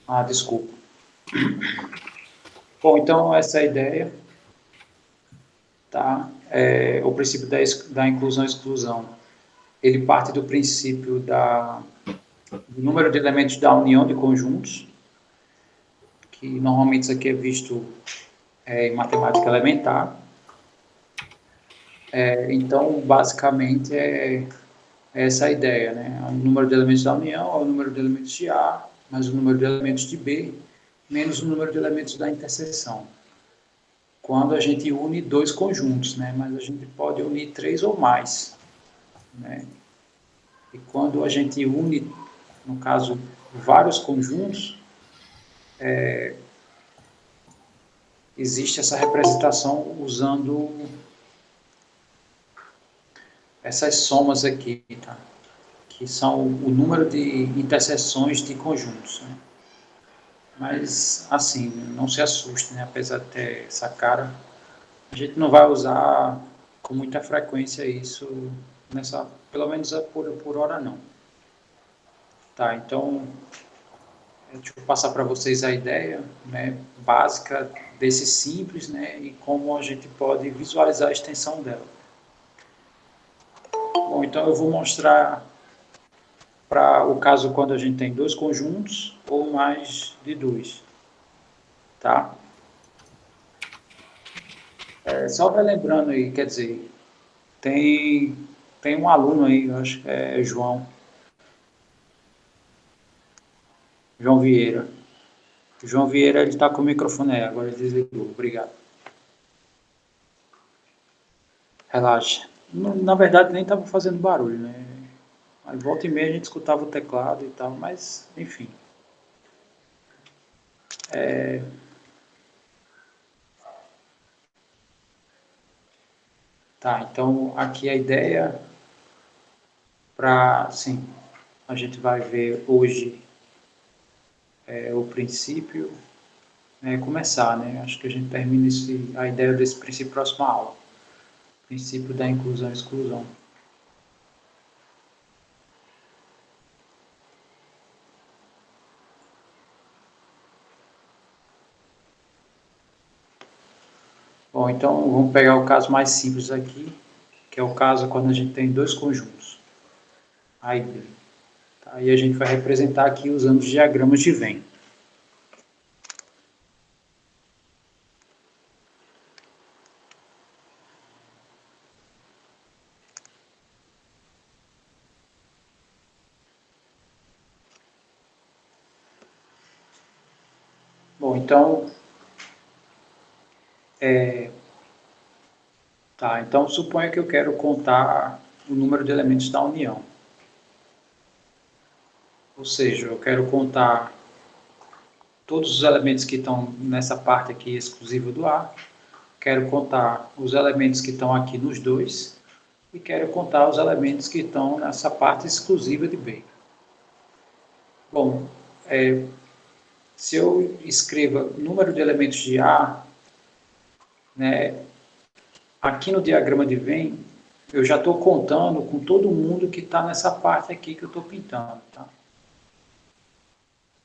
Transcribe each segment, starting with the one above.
Ah, desculpa. Bom, então essa é a ideia, tá? O princípio da inclusão e exclusão, ele parte do princípio do número de elementos da união de conjuntos, que normalmente isso aqui é visto em matemática elementar. Então, basicamente, é essa a ideia, né? O número de elementos da união é o número de elementos de A, mais o número de elementos de B, menos o número de elementos da interseção. Quando a gente une dois conjuntos, né? Mas a gente pode unir três ou mais, né? E quando a gente une, no caso, vários conjuntos, existe essa representação usando essas somas aqui, tá? Que são o número de interseções de conjuntos, né? Mas, assim, não se assuste, né? Apesar de ter essa cara, a gente não vai usar com muita frequência isso nessa, pelo menos por hora não. Tá, então, deixa eu passar para vocês a ideia, né, básica desse simples, né, e como a gente pode visualizar a extensão dela. Bom, então eu vou mostrar para o caso quando a gente tem dois conjuntos ou mais de dois, tá? Só relembrando aí, quer dizer, tem, tem um aluno aí, eu acho que é João Vieira. João Vieira, ele está com o microfone aí, agora ele desligou, obrigado. Relaxa. Na verdade, nem estava fazendo barulho, né? Aí volta e meia a gente escutava o teclado e tal, mas enfim. Tá, então aqui a ideia para, sim, a gente vai ver hoje o princípio, né, começar, né? Acho que a gente termina a ideia desse princípio próxima aula. Princípio da inclusão e exclusão. Bom, então vamos pegar o caso mais simples aqui, que é o caso quando a gente tem dois conjuntos. Aí, tá, aí a gente vai representar aqui usando os diagramas de Venn. Bom, então, então suponha que eu quero contar o número de elementos da união. Ou seja, eu quero contar todos os elementos que estão nessa parte aqui exclusiva do A, quero contar os elementos que estão aqui nos dois e quero contar os elementos que estão nessa parte exclusiva de B. Bom, se eu escrevo número de elementos de A, né, aqui no diagrama de Venn, eu já estou contando com todo mundo que está nessa parte aqui que eu estou pintando, tá?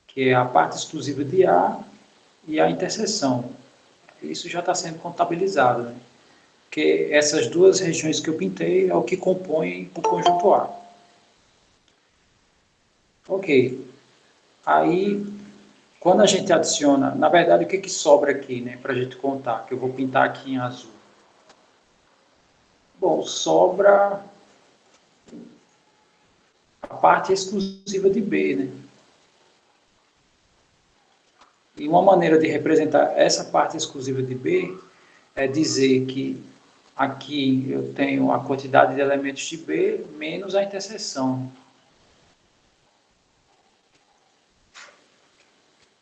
Que é a parte exclusiva de A e a interseção. Isso já está sendo contabilizado, né? Porque essas duas regiões que eu pintei é o que compõe o conjunto A. Ok. Aí, quando a gente adiciona, na verdade, o que, que sobra aqui, né, para a gente contar, que eu vou pintar aqui em azul? Bom, sobra a parte exclusiva de B, né? E uma maneira de representar essa parte exclusiva de B é dizer que aqui eu tenho a quantidade de elementos de B menos a interseção.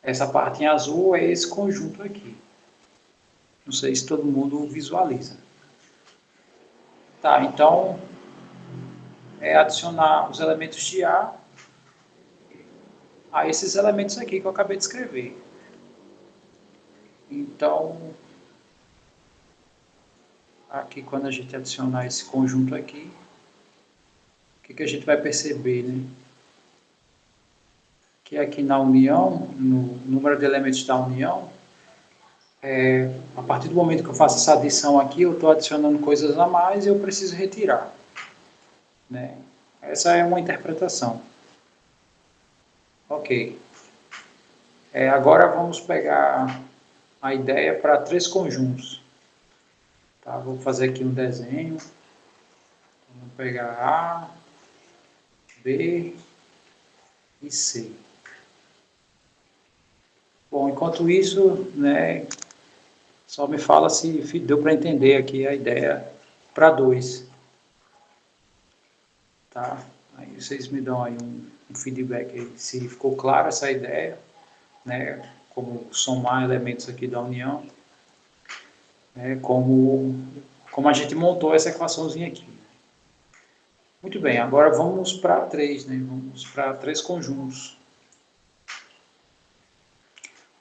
Essa parte em azul é esse conjunto aqui. Não sei se todo mundo visualiza. Tá, então é adicionar os elementos de a esses elementos aqui que eu acabei de escrever. Então, aqui quando a gente adicionar esse conjunto aqui, o que, que a gente vai perceber, né? que aqui na união, no número de elementos da união, a partir do momento que eu faço essa adição aqui, eu estou adicionando coisas a mais e eu preciso retirar. Né? Essa é uma interpretação. Ok. Agora vamos pegar a ideia para 3 conjuntos. Tá? Vou fazer aqui um desenho. Vamos pegar A, B e C. Bom, enquanto isso, né, só me fala se deu para entender aqui a ideia para 2. Tá? Aí vocês me dão aí um feedback aí, se ficou clara essa ideia, né, como somar elementos aqui da união, né, como a gente montou essa equaçãozinha aqui. Muito bem, agora vamos para 3, né, vamos para 3 conjuntos.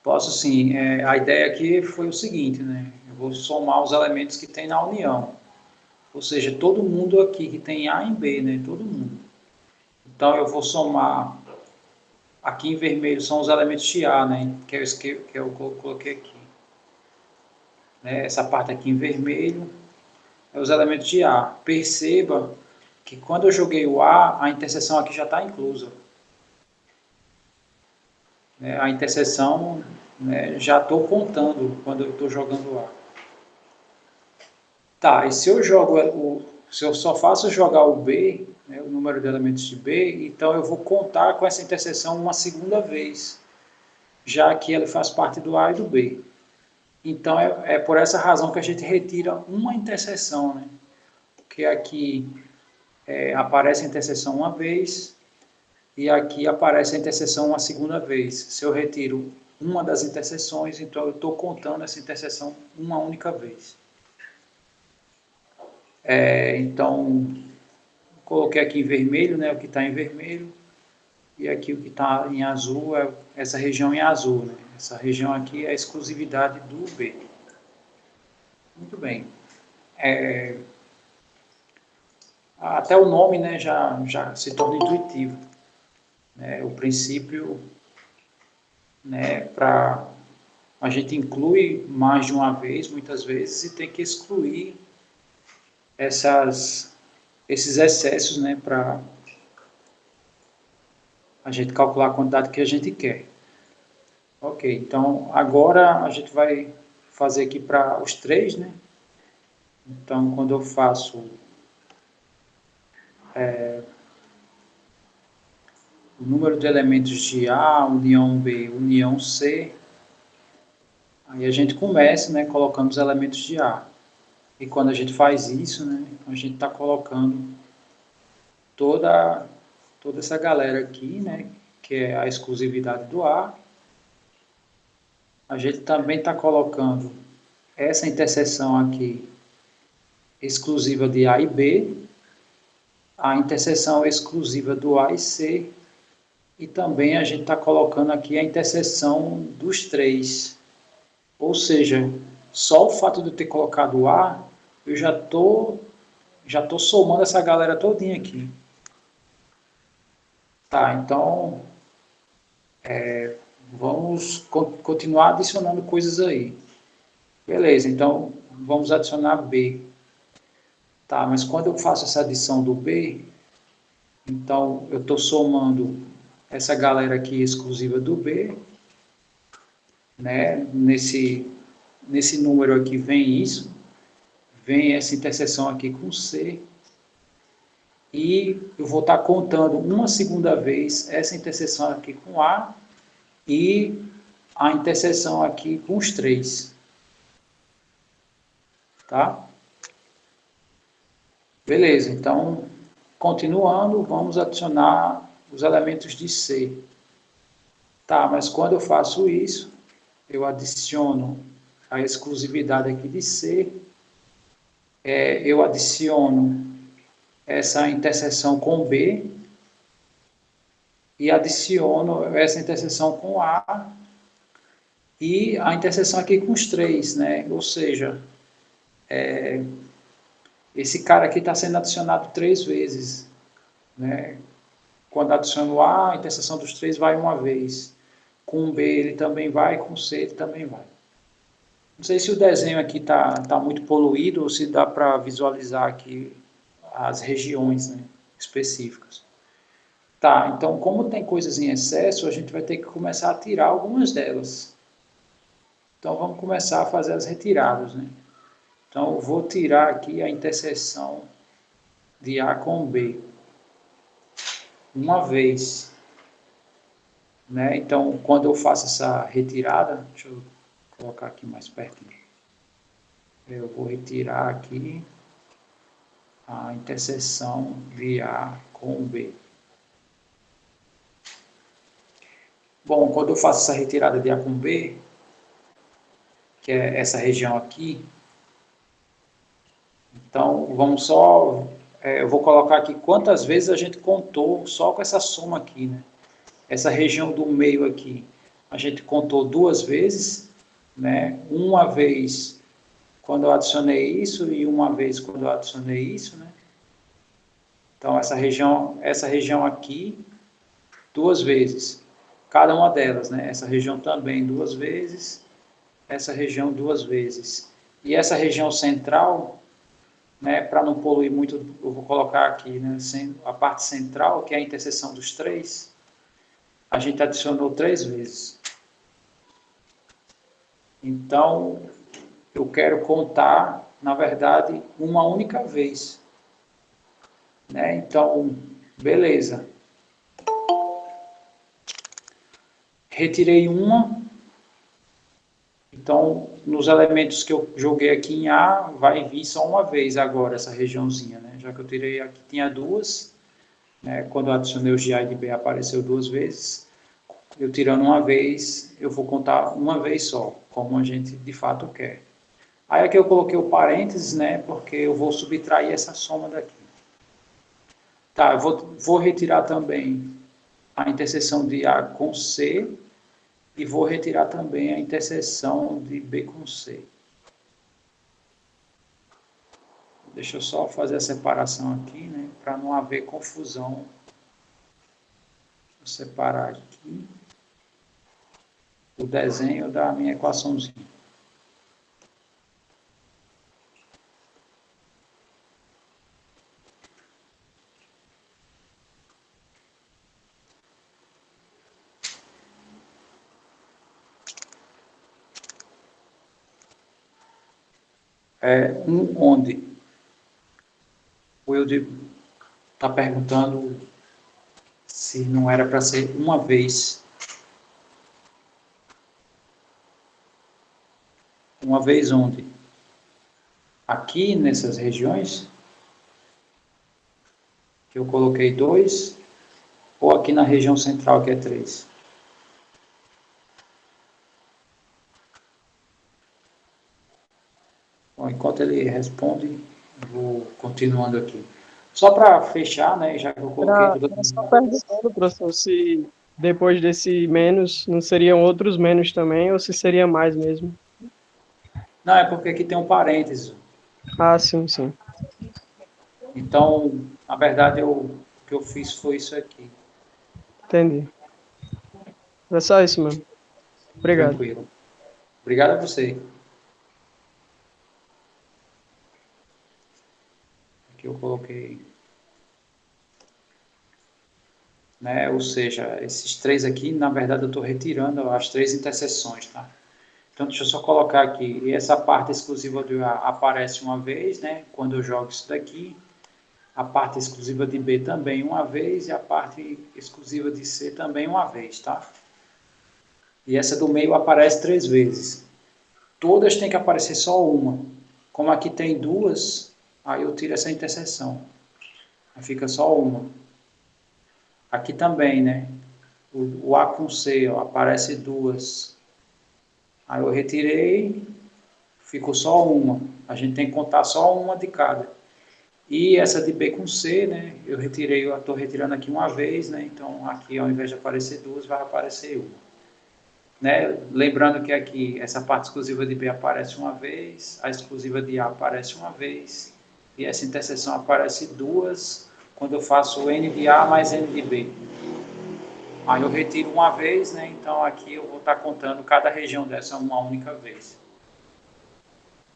Posso sim, a ideia aqui foi o seguinte, né, eu vou somar os elementos que tem na união, ou seja, todo mundo aqui que tem A e B, né, todo mundo. Então eu vou somar, aqui em vermelho são os elementos de A, né, que eu coloquei aqui. Né, essa parte aqui em vermelho é os elementos de A. Perceba que quando eu joguei o A interseção aqui já está inclusa. Né, a interseção, né, já estou contando quando eu estou jogando o A. Tá, e se eu se eu só faço jogar o B, né, o número de elementos de B, então eu vou contar com essa interseção uma segunda vez, já que ele faz parte do A e do B. Então é por essa razão que a gente retira uma interseção, né? Porque aqui aparece a interseção uma vez e aqui aparece a interseção uma segunda vez. Se eu retiro uma das interseções, então eu estou contando essa interseção uma única vez. Então, coloquei aqui em vermelho, né, o que está em vermelho, e aqui o que está em azul é essa região em azul. Né? Essa região aqui é a exclusividade do B. Muito bem. Até o nome, né, já se torna intuitivo. Né? O princípio, né, a gente inclui mais de uma vez, muitas vezes, e tem que excluir esses excessos, né, para a gente calcular a quantidade que a gente quer. Ok, então agora a gente vai fazer aqui para os 3, né? Então, quando eu faço o número de elementos de A, união B, união C, aí a gente começa, né, colocando os elementos de A. E quando a gente faz isso, né, a gente está colocando toda essa galera aqui, né, que é a exclusividade do A. A gente também está colocando essa interseção aqui exclusiva de A e B, a interseção exclusiva do A e C, e também a gente está colocando aqui a interseção dos 3. Ou seja, só o fato de eu ter colocado o A, eu já tô somando essa galera todinha aqui. Tá, então vamos continuar adicionando coisas aí. Beleza, então vamos adicionar B. Tá, mas quando eu faço essa adição do B, então eu estou somando essa galera aqui exclusiva do B, né? Nesse número aqui vem isso, vem essa interseção aqui com C, e eu vou estar contando uma segunda vez essa interseção aqui com A e a interseção aqui com os 3. Tá? Beleza, então, continuando, vamos adicionar os elementos de C. Tá, mas quando eu faço isso, eu adiciono a exclusividade aqui de C, eu adiciono essa interseção com B e adiciono essa interseção com A e a interseção aqui com os 3, né? Ou seja, esse cara aqui está sendo adicionado 3 vezes, né? quando adiciono A, a interseção dos três vai uma vez. Com B ele também vai, com C ele também vai. Não sei se o desenho aqui tá muito poluído ou se dá para visualizar aqui as regiões, né, específicas. Tá, então como tem coisas em excesso, a gente vai ter que começar a tirar algumas delas. Então vamos começar a fazer as retiradas, né? Então eu vou tirar aqui a interseção de A com B. Uma vez, né? Então quando eu faço essa retirada, deixa eu colocar aqui mais pertinho. Eu vou retirar aqui a interseção de A com B. Bom, quando eu faço essa retirada de A com B, que é essa região aqui, então vamos só, eu vou colocar aqui quantas vezes a gente contou só com essa soma aqui, né? Essa região do meio aqui, a gente contou duas vezes, né? Uma vez quando eu adicionei isso e uma vez quando eu adicionei isso, né? Então essa região aqui, duas vezes, cada uma delas, né? Essa região também duas vezes, essa região duas vezes. E essa região central, né, para não poluir muito, eu vou colocar aqui, né, a parte central, que é a interseção dos três, a gente adicionou três vezes. Então, eu quero contar, na verdade, uma única vez. Né? Então, beleza. Retirei uma. Então, nos elementos que eu joguei aqui em A, vai vir só uma vez agora essa regiãozinha, né? Já que eu tirei aqui, tinha duas, né? Quando eu adicionei o de A e de B apareceu duas vezes. Eu tirando uma vez, eu vou contar uma vez só, como a gente de fato quer. Aí aqui eu coloquei o parênteses, né? Porque eu vou subtrair essa soma daqui. Tá, eu vou retirar também a interseção de A com C e vou retirar também a interseção de B com C. Deixa eu só fazer a separação aqui, né, para não haver confusão. Vou separar aqui o desenho da minha equaçãozinha. Onde o Wilde está perguntando se não era para ser uma vez. Uma vez onde? Aqui nessas regiões, que eu coloquei 2, ou aqui na região central, que é 3. Bom, enquanto ele responde, vou continuando aqui. Só para fechar, né, já que eu coloquei tudo Era só perguntando, professor, se depois desse menos não seriam outros menos também, ou se seria mais mesmo. Não, é porque aqui tem um parênteses. Ah, sim, sim. Então, na verdade, o que eu fiz foi isso aqui. Entendi. É só isso mesmo. Obrigado. Tranquilo. Obrigado a você. Aqui eu coloquei, né? Ou seja, esses três aqui, na verdade, eu estou retirando as três interseções, tá? Então, deixa eu só colocar aqui. E essa parte exclusiva do A aparece uma vez, né? Quando eu jogo isso daqui. A parte exclusiva de B também uma vez e a parte exclusiva de C também uma vez, tá? E essa do meio aparece três vezes. Todas têm que aparecer só uma. Como aqui tem duas, aí eu tiro essa interseção. Aí fica só uma. Aqui também, né? O A com C, ó, aparece duas. Aí eu retirei, ficou só uma. A gente tem que contar só uma de cada. E essa de B com C, né? Eu estou retirando aqui uma vez, né? Então aqui ao invés de aparecer duas, vai aparecer uma. Né? Lembrando que aqui essa parte exclusiva de B aparece uma vez, a exclusiva de A aparece uma vez, e essa interseção aparece duas, quando eu faço N de A mais N de B. Aí eu retiro uma vez, né? Então aqui eu vou estar contando cada região dessa uma única vez.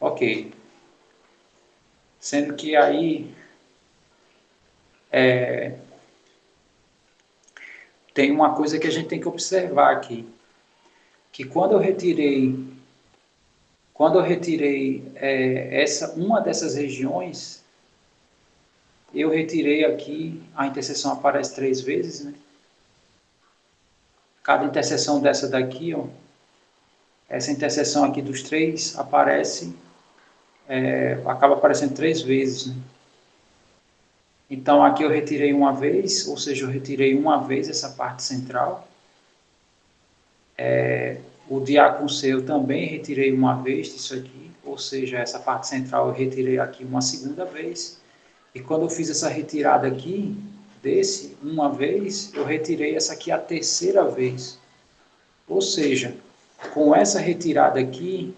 Ok. Sendo que aí tem uma coisa que a gente tem que observar aqui, que quando eu retirei uma dessas regiões, eu retirei aqui, a interseção aparece 3 vezes, né? Cada interseção dessa daqui, ó, essa interseção aqui dos três aparece, acaba aparecendo 3 vezes, né? Então aqui eu retirei uma vez, ou seja, eu retirei uma vez essa parte central. O de A com C eu também retirei uma vez disso aqui, ou seja, essa parte central eu retirei aqui uma segunda vez. E quando eu fiz essa retirada aqui, desse, uma vez, eu retirei essa aqui a terceira vez. Ou seja, com essa retirada aqui,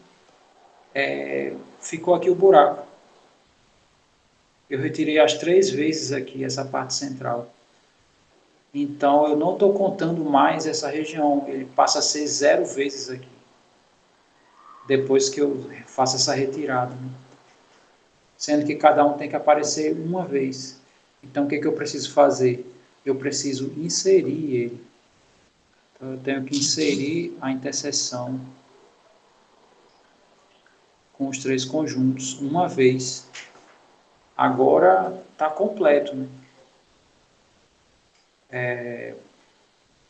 ficou aqui o buraco. Eu retirei as 3 vezes aqui essa parte central. Então, eu não estou contando mais essa região, ele passa a ser 0 vezes aqui, depois que eu faço essa retirada, né? Sendo que cada um tem que aparecer uma vez. Então, o que eu preciso fazer? Eu preciso inserir ele. Então, eu tenho que inserir a interseção com os 3 conjuntos uma vez. Agora está completo, né?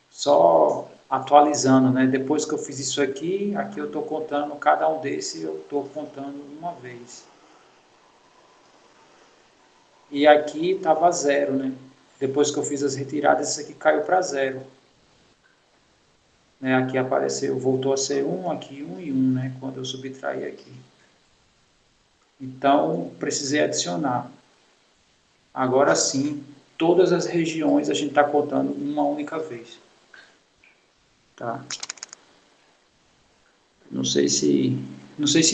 Só atualizando, né? Depois que eu fiz isso aqui, aqui eu estou contando cada um desses, eu estou contando uma vez. E aqui estava 0, né? Depois que eu fiz as retiradas, isso aqui caiu para 0. Né? Aqui apareceu, voltou a ser 1, aqui 1 e 1, né? Quando eu subtrair aqui. Então, precisei adicionar. Agora sim, todas as regiões a gente está contando uma única vez. Tá? Não sei se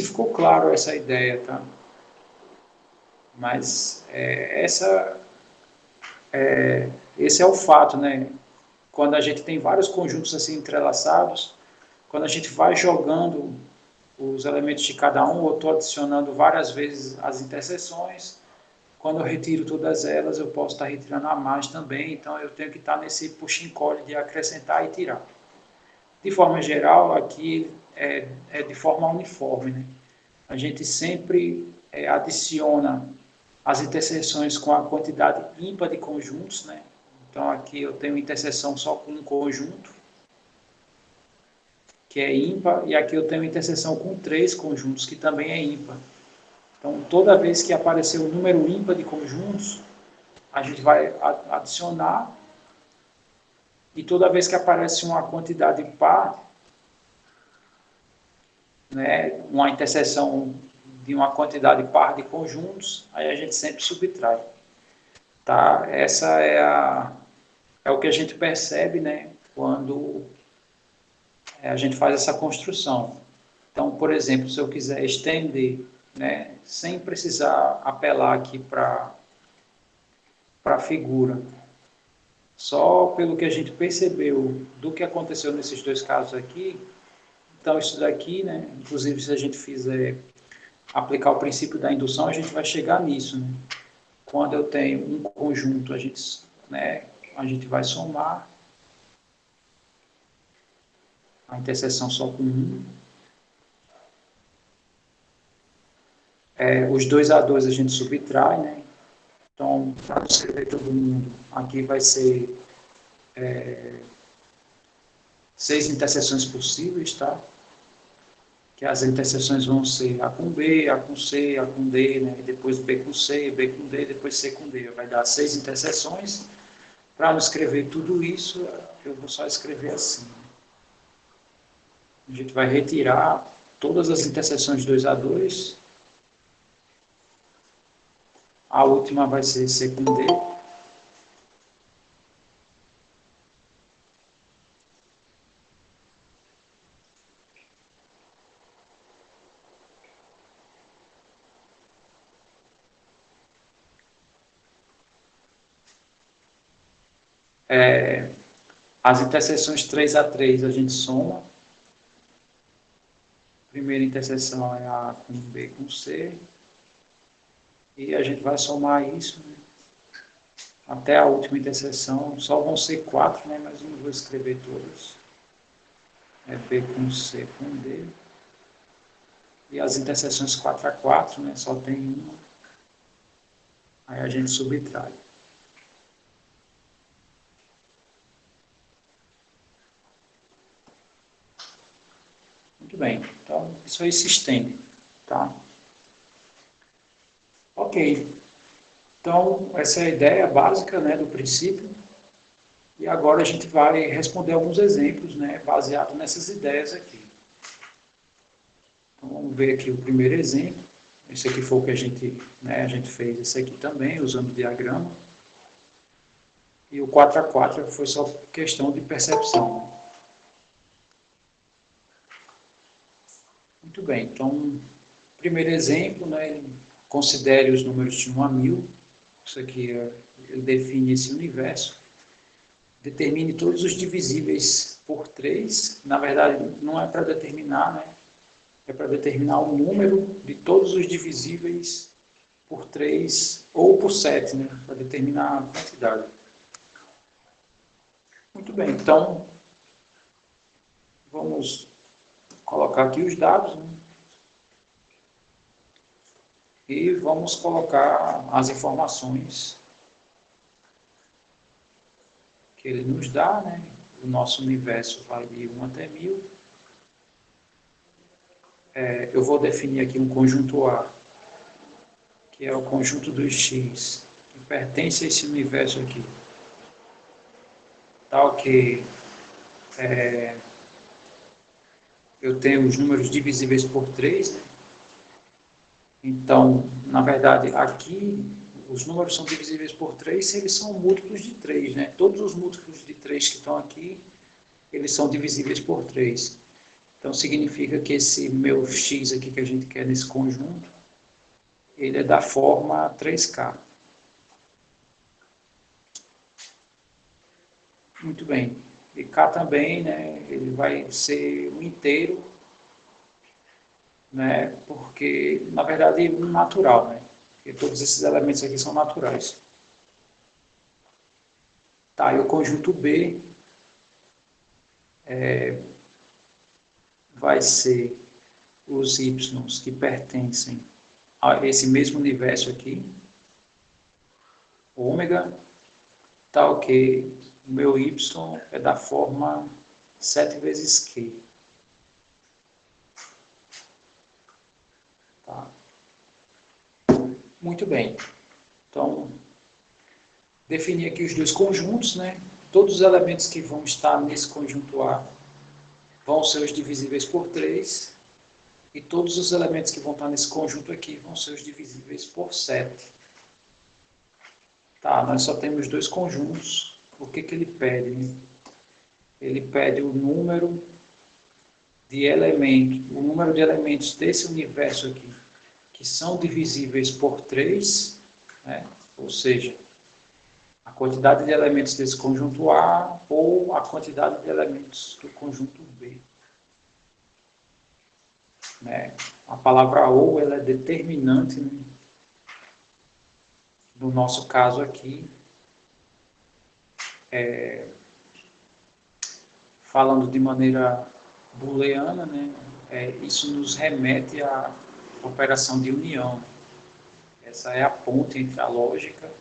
ficou claro essa ideia, tá? Mas esse é o fato, né? Quando a gente tem vários conjuntos assim entrelaçados, quando a gente vai jogando os elementos de cada um, eu estou adicionando várias vezes as interseções. Quando eu retiro todas elas, eu posso estar retirando a mais também, então eu tenho que estar nesse push and call de acrescentar e tirar. De forma geral, aqui é de forma uniforme, né? A gente sempre adiciona as interseções com a quantidade ímpar de conjuntos, né? Então aqui eu tenho interseção só com um conjunto, que é ímpar, e aqui eu tenho interseção com 3 conjuntos, que também é ímpar. Então toda vez que aparecer um número ímpar de conjuntos, a gente vai adicionar, e toda vez que aparece uma quantidade par, né, uma interseção de uma quantidade par de conjuntos, aí a gente sempre subtrai. Tá? Essa é o que a gente percebe, né, quando a gente faz essa construção. Então, por exemplo, se eu quiser estender, né, sem precisar apelar aqui para a figura, só pelo que a gente percebeu do que aconteceu nesses 2 casos aqui, então isso daqui, né, inclusive se a gente fizer aplicar o princípio da indução, a gente vai chegar nisso, né? Quando eu tenho um conjunto, a gente vai somar a interseção só com um. Os 2 a 2 a gente subtrai, né? Então, para escrever todo mundo, aqui vai ser 6 interseções possíveis, tá? Que as interseções vão ser A com B, A com C, A com D, né? E depois B com C, B com D, depois C com D. Vai dar 6 interseções. Para não escrever tudo isso, eu vou só escrever assim. A gente vai retirar todas as interseções de 2 a 2. A última vai ser C com D. As interseções 3 a 3 a gente soma. A primeira interseção é A com B com C. E a gente vai somar isso, né, até a última interseção. Só vão ser 4, né, mas eu não vou escrever todas. É B com C com D. E as interseções 4 a 4, né, só tem uma. Aí a gente subtrai. Muito bem. Então, isso aí se estende. Tá? Ok. Então, essa é a ideia básica, né, do princípio. E agora a gente vai responder alguns exemplos, né, baseado nessas ideias aqui. Então, vamos ver aqui o primeiro exemplo. Esse aqui foi o que a gente fez esse aqui também, usando o diagrama. E o 4 a 4 foi só questão de percepção. Muito bem, então, primeiro exemplo, né, considere os números de 1 a 1000. Isso aqui, ele define esse universo. Determine todos os divisíveis por 3. Na verdade, não é para determinar, né? É para determinar o número de todos os divisíveis por 3 ou por 7, né? Para determinar a quantidade. Muito bem, então vamos colocar aqui os dados, né? E vamos colocar as informações que ele nos dá, né? O nosso universo vai de 1 até 1000. Eu vou definir aqui um conjunto A, que é o conjunto dos X, que pertence a esse universo aqui. Tal que eu tenho os números divisíveis por 3, né? Então, na verdade, aqui os números são divisíveis por 3 se eles são múltiplos de 3, né? Todos os múltiplos de 3 que estão aqui, eles são divisíveis por 3. Então, significa que esse meu x aqui que a gente quer nesse conjunto, ele é da forma 3K. Muito bem. E K também, né, ele vai ser um inteiro, né, porque, na verdade, um natural, né? Porque todos esses elementos aqui são naturais. Tá, e o conjunto B vai ser os y que pertencem a esse mesmo universo aqui, ômega, tal que o meu y é da forma 7 vezes Q. Tá? Muito bem. Então, definir aqui os dois conjuntos, né? Todos os elementos que vão estar nesse conjunto A vão ser os divisíveis por 3, e todos os elementos que vão estar nesse conjunto aqui vão ser os divisíveis por 7. Tá, nós só temos dois conjuntos. O que ele pede? Ele pede o número de elementos desse universo aqui, que são divisíveis por 3, né? Ou seja, a quantidade de elementos desse conjunto A ou a quantidade de elementos do conjunto B. Né? A palavra ou ela é determinante, né? No nosso caso aqui, falando de maneira booleana, né? Isso nos remete à operação de união. Essa é a ponte entre a lógica,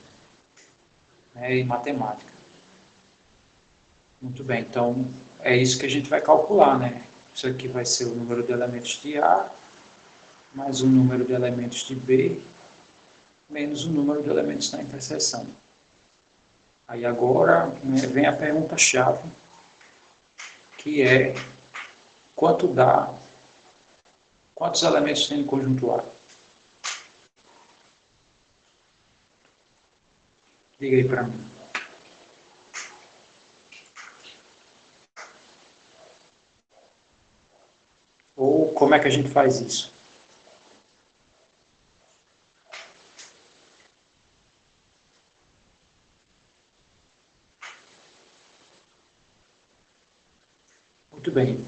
né, e matemática. Muito bem, então é isso que a gente vai calcular, né? Isso aqui vai ser o número de elementos de A, mais o número de elementos de B, menos o número de elementos da interseção. Aí agora, né, vem a pergunta-chave, que é quantos elementos tem no conjunto A? Diga aí para mim. Ou como é que a gente faz isso? Muito bem.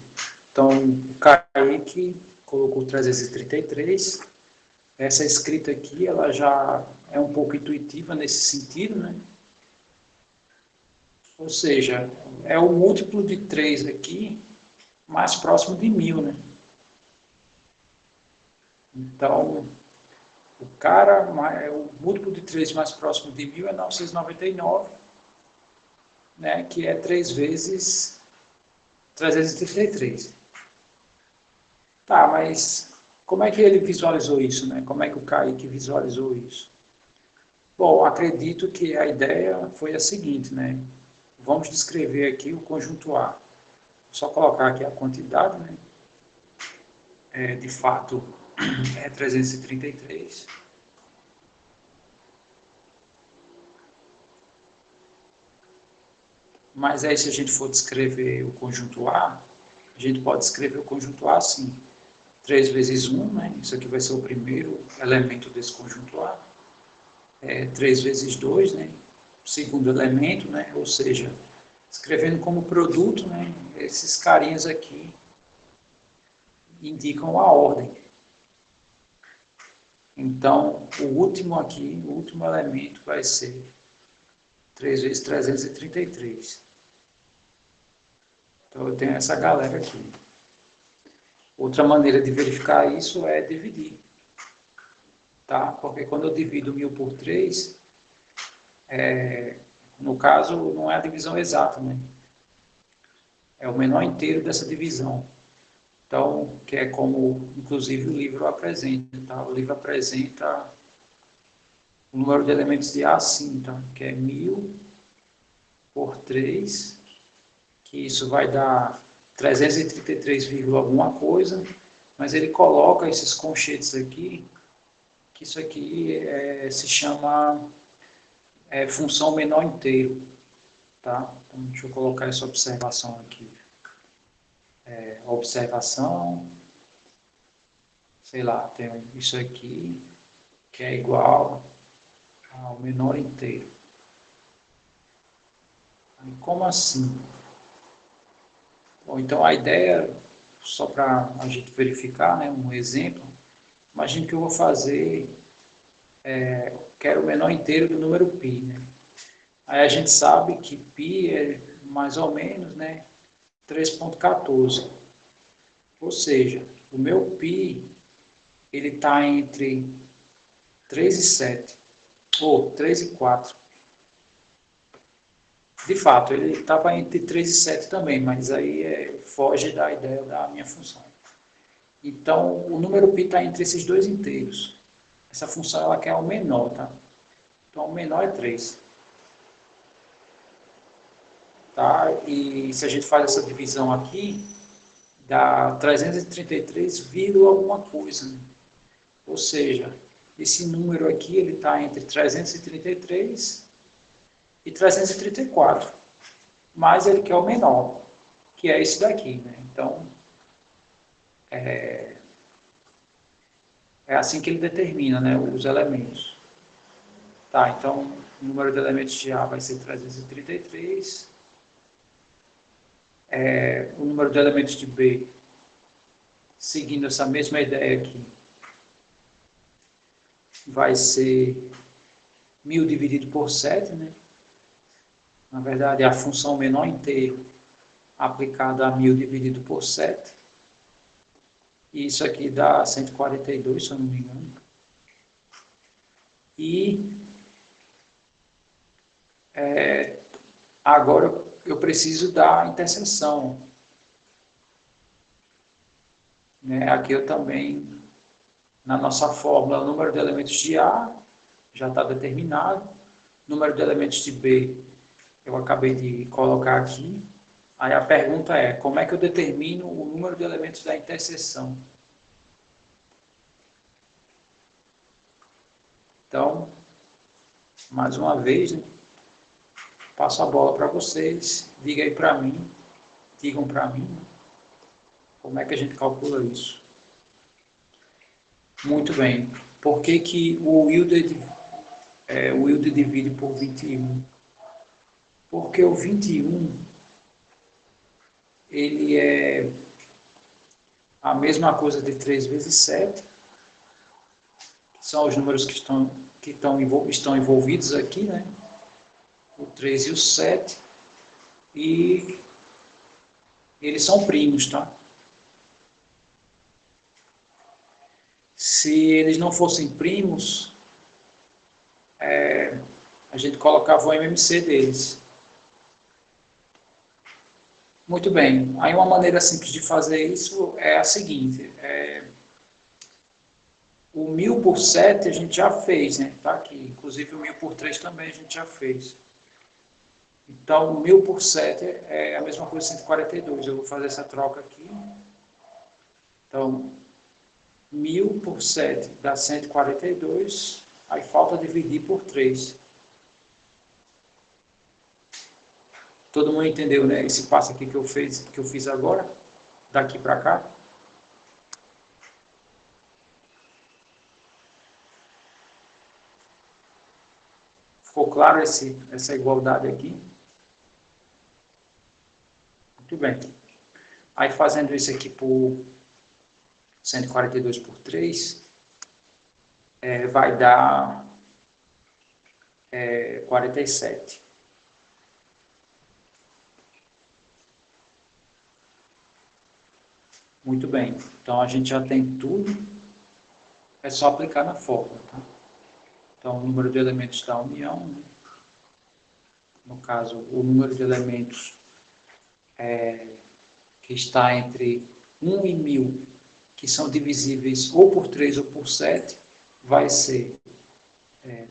Então, o Kaique colocou 333. Essa escrita aqui, ela já é um pouco intuitiva nesse sentido, né? Ou seja, é o múltiplo de 3 aqui, mais próximo de 1000, né? Então, o cara, o múltiplo de 3 mais próximo de 1000 é 999, né? Que é 3 vezes 333. Tá, mas como é que ele visualizou isso, né? Como é que o Kaique visualizou isso? Bom, acredito que a ideia foi a seguinte, né? Vamos descrever aqui o conjunto A. Só colocar aqui a quantidade, né? De fato, é 333. Mas aí, se a gente for descrever o conjunto A, a gente pode escrever o conjunto A assim. 3 vezes 1, né? Isso aqui vai ser o primeiro elemento desse conjunto A. 3 vezes 2, né? O segundo elemento, né? Ou seja, escrevendo como produto, né? Esses carinhas aqui indicam a ordem. Então, o último aqui, o último elemento vai ser 3 vezes 333. Então, eu tenho essa galera aqui. Outra maneira de verificar isso é dividir. Tá? Porque quando eu divido 1000 por 3, no caso, não é a divisão exata, né? É o menor inteiro dessa divisão. Então, que é como, inclusive, o livro apresenta. Tá? O livro apresenta o número de elementos de A assim, tá? Que é 1000 por 3, que isso vai dar 333, alguma coisa, mas ele coloca esses conchetes aqui, que isso aqui se chama função menor inteiro. Tá? Então, deixa eu colocar essa observação aqui. Observação, sei lá, tem isso aqui, que é igual ao menor inteiro. E como assim? Bom, então a ideia, só para a gente verificar, né, um exemplo, imagine que eu vou fazer, quero o menor inteiro do número π, né? Aí a gente sabe que π é mais ou menos, né, 3,14. Ou seja, o meu π, ele está entre 3 e 7, ou 3 e 4. De fato, ele estava entre 3 e 7 também, mas aí foge da ideia da minha função. Então, o número π está entre esses dois inteiros. Essa função ela quer o menor, tá? Então, o menor é 3. Tá? E se a gente faz essa divisão aqui, dá 333, alguma coisa. Né? Ou seja, esse número aqui ele está entre 333 e 334. Mas ele quer o menor, que é esse daqui. Né? Então, é assim que ele determina, né, os elementos. Tá, então, o número de elementos de A vai ser 333. O número de elementos de B, seguindo essa mesma ideia aqui, vai ser 1000 dividido por 7, né? Na verdade, é a função menor inteiro aplicada a 1000 dividido por 7. E isso aqui dá 142, se eu não me engano. E agora eu preciso da interseção. Né? Aqui eu também, na nossa fórmula, o número de elementos de A já está determinado. O número de elementos de B eu acabei de colocar aqui. Aí a pergunta é, como é que eu determino o número de elementos da interseção? Então, mais uma vez, né, passo a bola para vocês. Diga aí para mim, digam para mim, como é que a gente calcula isso. Muito bem. Por que, que o Wilde divide por 21? Porque o 21, ele é a mesma coisa de 3 vezes 7, que são os números estão envolvidos aqui, né? O 3 e o 7, e eles são primos, tá? Se eles não fossem primos, a gente colocava o MMC deles. Muito bem. Aí uma maneira simples de fazer isso é a seguinte. O 1000 por 7 a gente já fez, né? Tá aqui. Inclusive o 1000 por 3 também a gente já fez. Então, 1000 por 7 é a mesma coisa que 142. Eu vou fazer essa troca aqui. Então, 1000 por 7 dá 142. Aí falta dividir por 3. Todo mundo entendeu, né? Esse passo aqui que eu fiz agora, daqui para cá. Ficou claro essa igualdade aqui? Muito bem. Aí fazendo isso aqui por 142 por 3, vai dar 47. Muito bem. Então a gente já tem tudo. É só aplicar na fórmula, tá? Então o número de elementos da união, né? No caso, o número de elementos que está entre 1 e 1000, que são divisíveis ou por 3 ou por 7, vai ser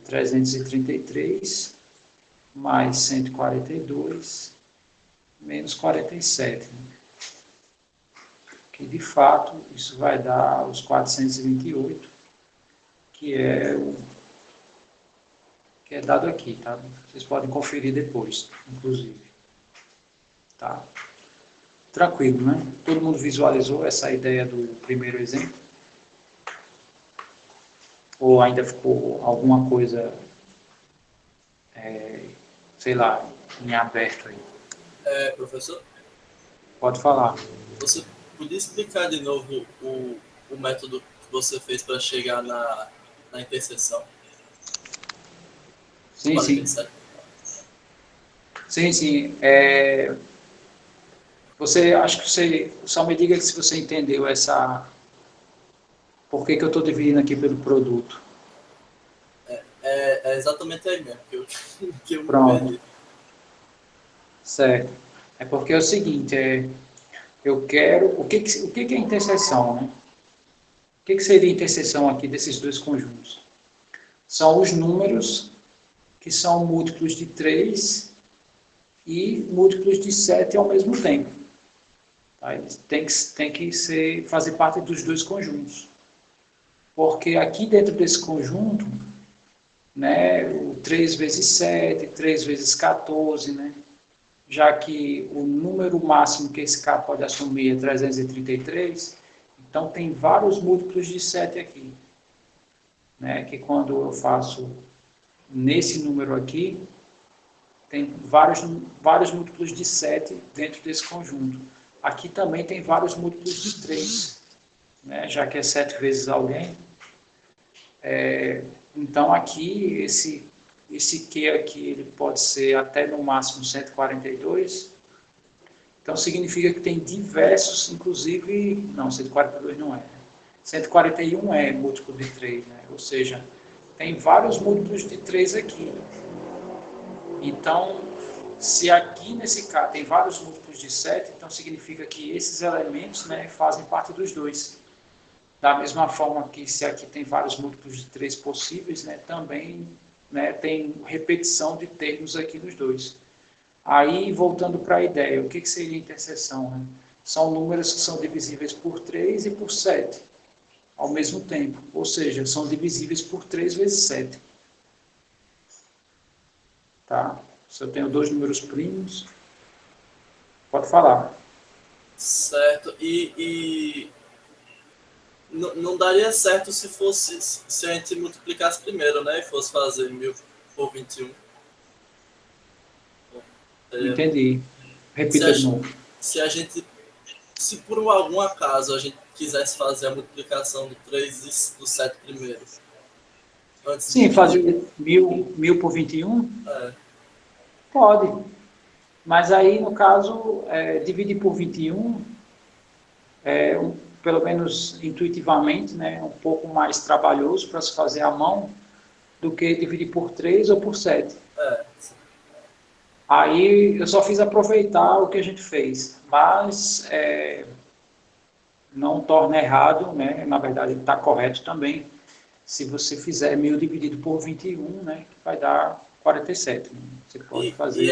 333 mais 142 menos 47. Né? Que de fato isso vai dar os 428, que é dado aqui, tá? Vocês podem conferir depois, inclusive. Tá? Tranquilo, né? Todo mundo visualizou essa ideia do primeiro exemplo? Ou ainda ficou alguma coisa, sei lá, em aberto aí? Professor, Pode falar. você podia explicar de novo o método que você fez para chegar na interseção? Sim, sim. Sim, sim. Acho que você, só me diga se você entendeu por que eu estou dividindo aqui pelo produto. É exatamente aí mesmo que eu Pronto. me perdi. Certo. É porque é o seguinte, eu quero... O que é interseção, né? O que seria a interseção aqui desses dois conjuntos? São os números que são múltiplos de 3 e múltiplos de 7 ao mesmo tempo. Tá? Eles têm que fazer parte dos dois conjuntos. Porque aqui dentro desse conjunto, né, o 3 vezes 7, 3 vezes 14, né, já que o número máximo que esse cara pode assumir é 333, então tem vários múltiplos de 7 aqui. Né, que quando eu faço nesse número aqui, tem vários múltiplos de 7 dentro desse conjunto. Aqui também tem vários múltiplos de 3, né, já que é 7 vezes alguém. Então aqui, esse Q aqui, ele pode ser até no máximo 142. Então significa que tem diversos, inclusive, não, 142 não é. 141 é múltiplo de 3, né? Ou seja, tem vários múltiplos de 3 aqui. Então, se aqui nesse caso tem vários múltiplos de 7, então significa que esses elementos, né, fazem parte dos dois. Da mesma forma que se aqui tem vários múltiplos de 3 possíveis, né, também, né, tem repetição de termos aqui nos dois. Aí, voltando para a ideia, o que seria interseção? Né? São números que são divisíveis por 3 e por 7 ao mesmo tempo. Ou seja, são divisíveis por 3 vezes 7. Tá? Se eu tenho dois números primos, pode falar. Certo. E não daria certo se a gente multiplicasse primeiro, né? E fosse fazer 1000 por 21. Entendi. Repita de novo. Se a gente se por algum acaso a gente quisesse fazer a multiplicação do 3 e do 7 primeiro, antes de Sim, fazer 1000 por 21? É, Pode. Mas aí, no caso, dividir por 21 pelo menos intuitivamente, né, um pouco mais trabalhoso para se fazer à mão do que dividir por 3 ou por 7. é, Aí eu só fiz aproveitar o que a gente fez, mas não torna errado, né? Na verdade está correto também, se você fizer 1000 dividido por 21, né, que vai dar 47. Né? Você pode e fazer...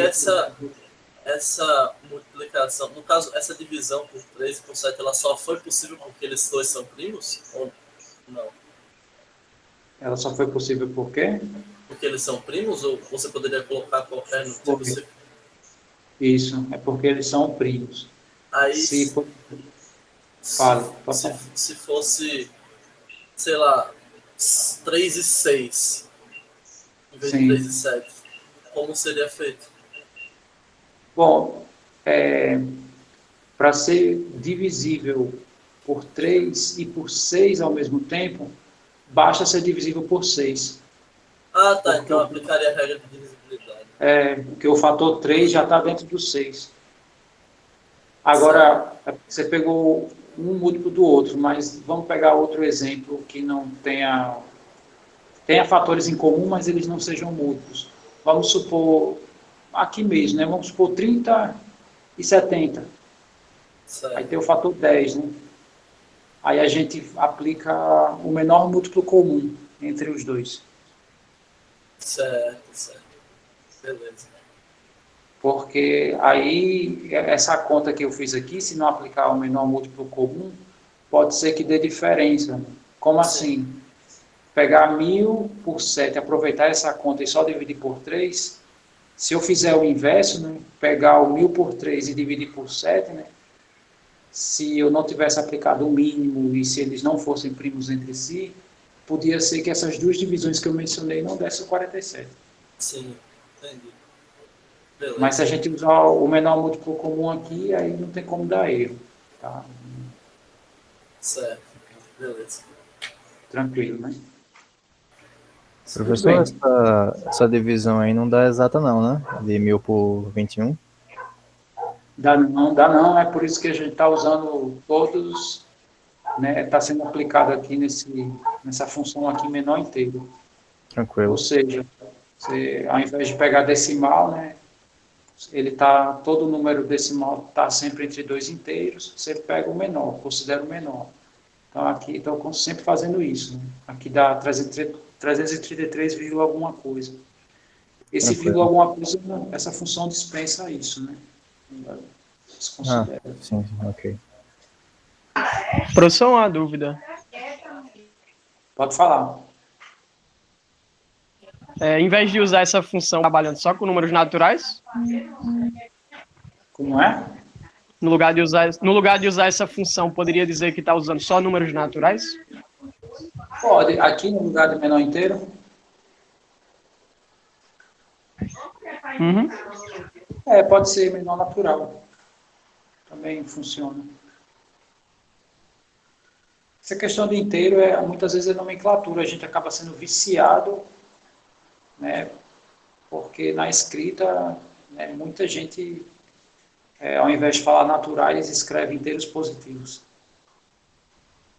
essa multiplicação, no caso, essa divisão por 3 e por 7, ela só foi possível porque eles dois são primos? Ou não? Ela só foi possível por quê? Porque eles são primos? Ou você poderia colocar qualquer número? Porque isso, é porque eles são primos. Aí, Se, se, fale, pode falar. se fosse, sei lá, 3 e 6, em vez de Sim. 3 e 7, como seria feito? Bom, para ser divisível por 3 e por 6 ao mesmo tempo, basta ser divisível por 6. Ah, tá, Porque então aplicaria a regra de divisibilidade. porque o fator 3 já está dentro do 6. Agora, você pegou um múltiplo do outro, mas vamos pegar outro exemplo que não tenha fatores em comum, mas eles não sejam múltiplos. Vamos supor, aqui mesmo, né? Vamos supor 30 e 70. Certo. Aí tem o fator 10, né? Aí a gente aplica o menor múltiplo comum entre os dois. Certo. Beleza. Porque aí, essa conta que eu fiz aqui, se não aplicar o menor múltiplo comum, pode ser que dê diferença. Como assim? Pegar 1000 por 7, aproveitar essa conta e só dividir por 3, se eu fizer o inverso, né, pegar o 1000 por 3 e dividir por 7, né, se eu não tivesse aplicado o mínimo e se eles não fossem primos entre si, podia ser que essas duas divisões que eu mencionei não dessem 47. Sim, entendi. Beleza. Mas se a gente usar o menor múltiplo comum aqui, aí não tem como dar erro. Tá? Certo, beleza. Tranquilo, né? Professor, essa divisão aí não dá exata não, né? De 1000 por 21. Dá não, é por isso que a gente está usando todos, né? Está sendo aplicado aqui nessa função aqui menor inteiro. Tranquilo. Ou seja, você, ao invés de pegar decimal, né? Todo número decimal está sempre entre dois inteiros, você pega o menor, considera o menor. Então aqui estou sempre fazendo isso. Né? Aqui dá 333, alguma coisa. Esse vírgula alguma coisa, essa função dispensa isso, né? Desconsidera. Sim, ok. Professor, uma dúvida. Pode falar. Em vez de usar essa função trabalhando só com números naturais, Como é? no lugar de usar essa função, poderia dizer que está usando só números naturais? Pode. Aqui no lugar de menor inteiro? Uhum. Pode ser menor natural. Também funciona. Essa questão de inteiro, muitas vezes, é nomenclatura. A gente acaba sendo viciado, né? Porque na escrita, né, muita gente, ao invés de falar naturais, escreve inteiros positivos.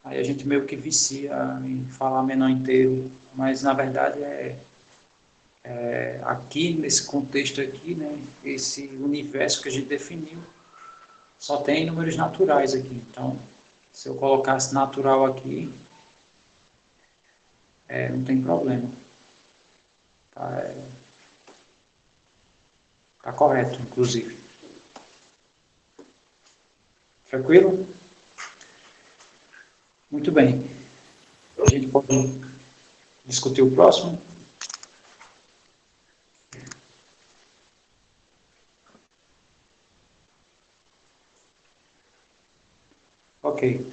Aí a gente meio que vicia em falar menor inteiro. Mas, na verdade, aqui, nesse contexto aqui, né, esse universo que a gente definiu, só tem números naturais aqui. Então, se eu colocasse natural aqui, não tem problema. Tá correto, inclusive. Tranquilo? Muito bem. A gente pode discutir o próximo? Ok.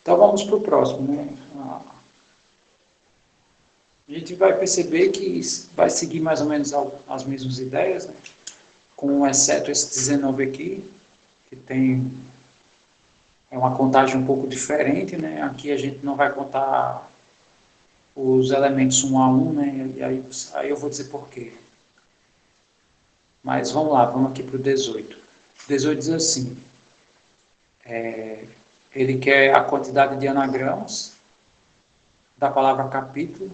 Então vamos para o próximo. Né? A gente vai perceber que vai seguir mais ou menos as mesmas ideias, né? Com exceto esse 19 aqui, que tem É uma contagem um pouco diferente, né? Aqui a gente não vai contar os elementos um a um, né? E aí eu vou dizer por quê. Mas vamos lá, vamos aqui para o 18. 18 diz assim, ele quer a quantidade de anagramas da palavra capítulo,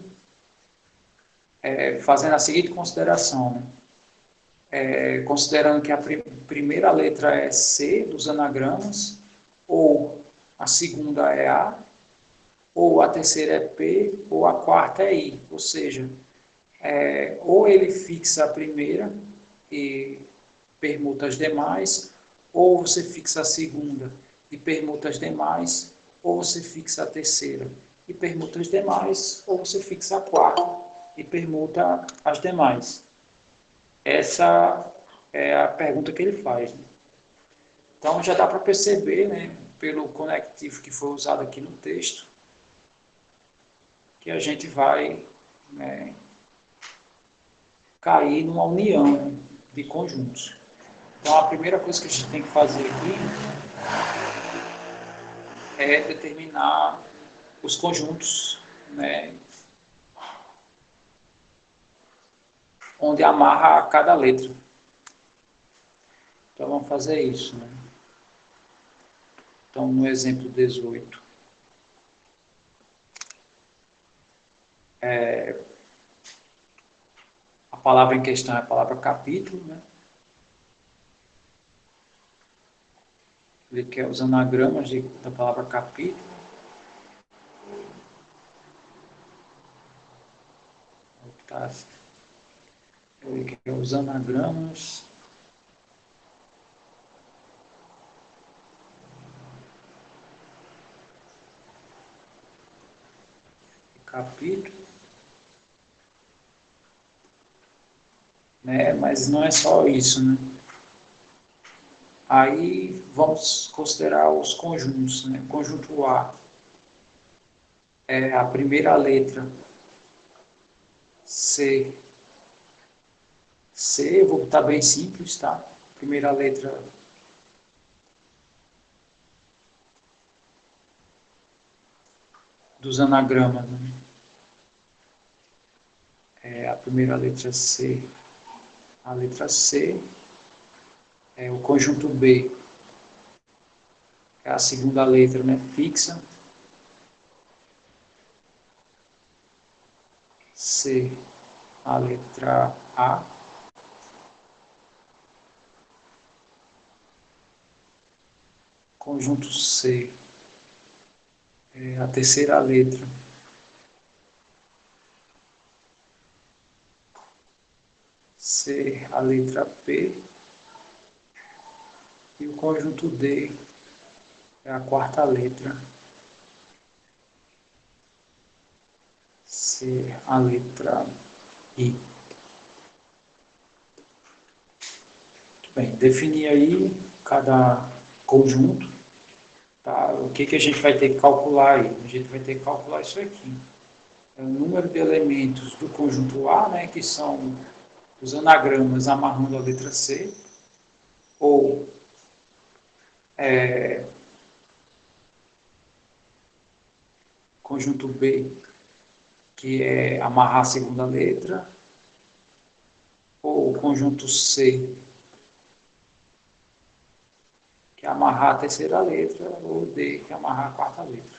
fazendo a seguinte consideração, né? Considerando que a primeira letra é C dos anagramas, ou a segunda é A, ou a terceira é P, ou a quarta é I. Ou seja, ou ele fixa a primeira e permuta as demais, ou você fixa a segunda e permuta as demais, ou você fixa a terceira e permuta as demais, ou você fixa a quarta e permuta as demais. Essa é a pergunta que ele faz, né? Então já dá para perceber, né, pelo conectivo que foi usado aqui no texto, que a gente vai, né, cair numa união, né, de conjuntos. Então a primeira coisa que a gente tem que fazer aqui é determinar os conjuntos, né, onde amarra cada letra. Então vamos fazer isso, né? Então no exemplo 18, a palavra em questão é a palavra capítulo, né? Ele quer os anagramas da palavra capítulo. Tá? Ele quer os anagramas de capítulo, né? Mas não é só isso, né? Aí vamos considerar os conjuntos, né? Conjunto A é a primeira letra C. C, eu vou botar bem simples, tá? Primeira letra dos anagramas, né? É a primeira letra C. A letra C é o conjunto B, é a segunda letra, né? Fixa. C, a letra A. Conjunto C, é a terceira letra. C, a letra P. E o conjunto D é a quarta letra. C, a letra I. Muito bem, definir aí cada conjunto. Tá? O que a gente vai ter que calcular aí? A gente vai ter que calcular isso aqui. É o número de elementos do conjunto A, né, que são os anagramas amarrando a letra C, ou conjunto B, que é amarrar a segunda letra, ou o conjunto C, que é amarrar a terceira letra, ou D, que é amarrar a quarta letra.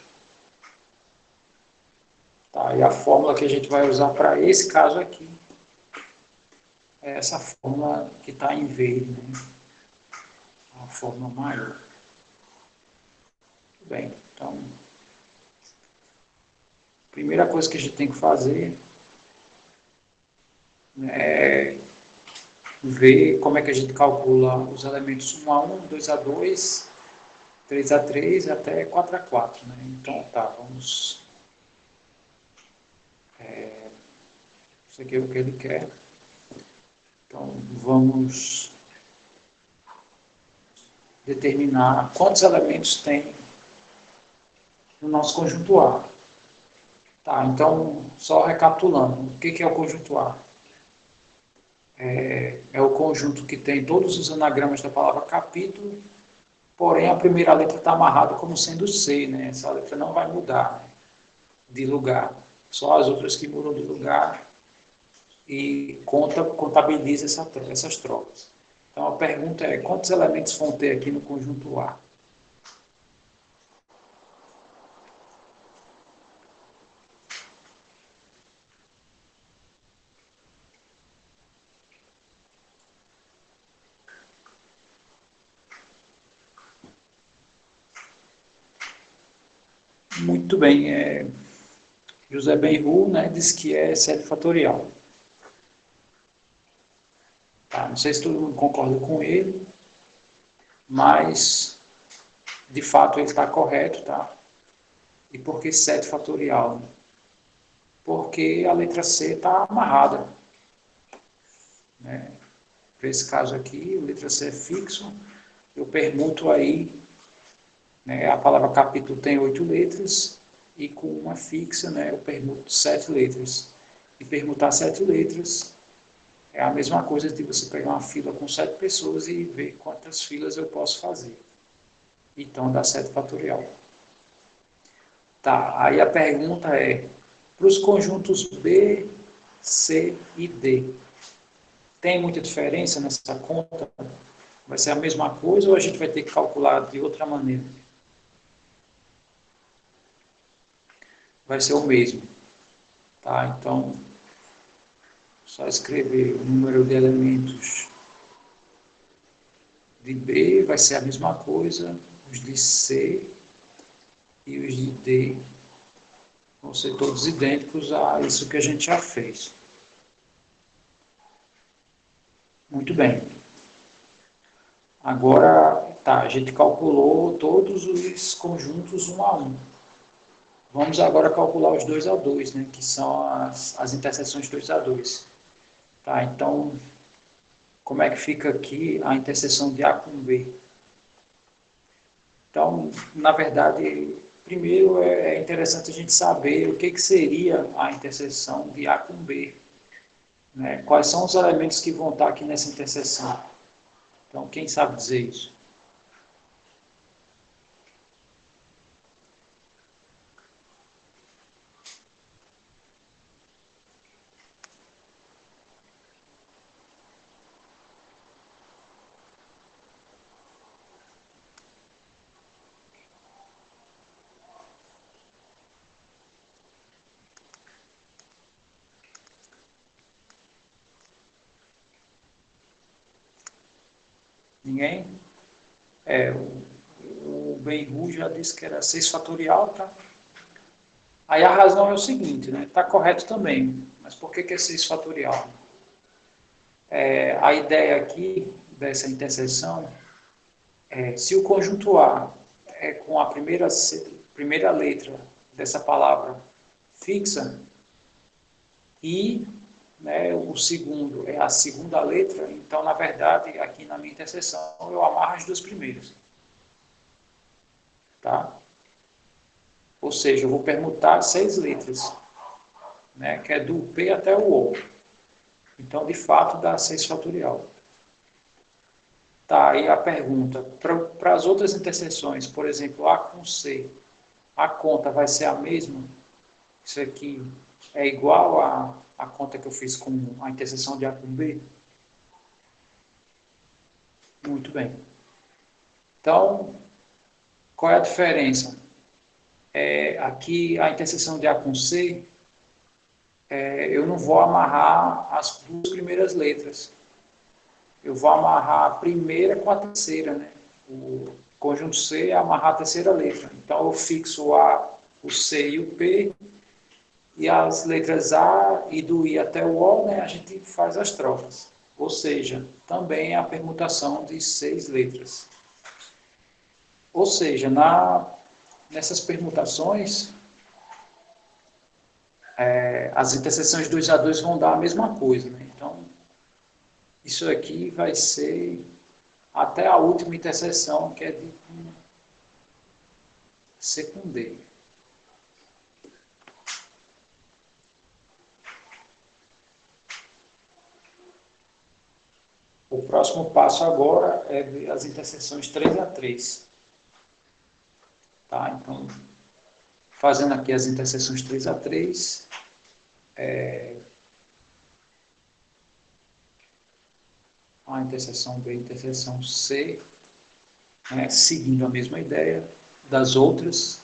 Tá, e a fórmula que a gente vai usar para esse caso aqui é essa fórmula que está em verde, né? A fórmula maior. Bem, então, a primeira coisa que a gente tem que fazer é ver como é que a gente calcula os elementos 1 a 1, 2 a 2, 3 a 3 até 4 a 4. Né? Então, tá, vamos... Isso aqui é o que ele quer. Então, vamos determinar quantos elementos tem no nosso conjunto A. Tá, então, só recapitulando, o que é o conjunto A? É o conjunto que tem todos os anagramas da palavra capítulo, porém a primeira letra está amarrada como sendo C, né? Essa letra não vai mudar, né, de lugar. Só as outras que mudam de lugar e contabiliza essas trocas. Então a pergunta é, quantos elementos vão ter aqui no conjunto A? Muito bem, José Benru, né, diz que é 7 fatorial. Tá, não sei se todo mundo concorda com ele, mas de fato ele está correto, tá? E por que 7 fatorial? Porque a letra C está amarrada, né? Para esse caso aqui, a letra C é fixo, eu permuto aí, né, a palavra capítulo tem 8 letras, e com uma fixa, né, eu permuto 7 letras. E permutar 7 letras é a mesma coisa de você pegar uma fila com 7 pessoas e ver quantas filas eu posso fazer. Então dá 7 fatorial. Tá, aí a pergunta é, para os conjuntos B, C e D, tem muita diferença nessa conta? Vai ser a mesma coisa ou a gente vai ter que calcular de outra maneira? Vai ser o mesmo. Tá, então, só escrever o número de elementos de B vai ser a mesma coisa, os de C e os de D vão ser todos idênticos a isso que a gente já fez. Muito bem. Agora, tá, a gente calculou todos os conjuntos 1 a 1. Vamos agora calcular os 2 a 2, né, que são as interseções 2 a 2. Tá, então, como é que fica aqui a interseção de A com B? Então, na verdade, primeiro é interessante a gente saber o que seria a interseção de A com B, né? Quais são os elementos que vão estar aqui nessa interseção. Então, quem sabe dizer isso? Ninguém? O Benru já disse que era 6 fatorial, tá? Aí a razão é o seguinte, né? Está correto também, mas por que é 6 fatorial? A ideia aqui dessa interseção é, se o conjunto A é com a primeira letra dessa palavra fixa e, né, o segundo é a segunda letra, então, na verdade, aqui na minha interseção, eu amarro as duas primeiras. Tá? Ou seja, eu vou permutar 6 letras, né, que é do P até o O. Então, de fato, dá 6 fatorial. Tá, aí a pergunta, para as outras interseções, por exemplo, A com C, a conta vai ser a mesma? Isso aqui é igual à conta que eu fiz com a interseção de A com B? Muito bem. Então, qual é a diferença? Aqui, a interseção de A com C, eu não vou amarrar as duas primeiras letras. Eu vou amarrar a primeira com a terceira, né? O conjunto C é amarrar a terceira letra. Então, eu fixo o C e o P, e as letras A e do I até o O, né, a gente faz as trocas. Ou seja, também a permutação de 6 letras. Ou seja, nessas permutações, as interseções 2 a 2 vão dar a mesma coisa. Né? Então, isso aqui vai ser até a última interseção, que é de C com D. O próximo passo agora é ver as interseções 3 a 3. Tá? Então, fazendo aqui as interseções 3 a 3, a interseção B, interseção C, né, seguindo a mesma ideia das outras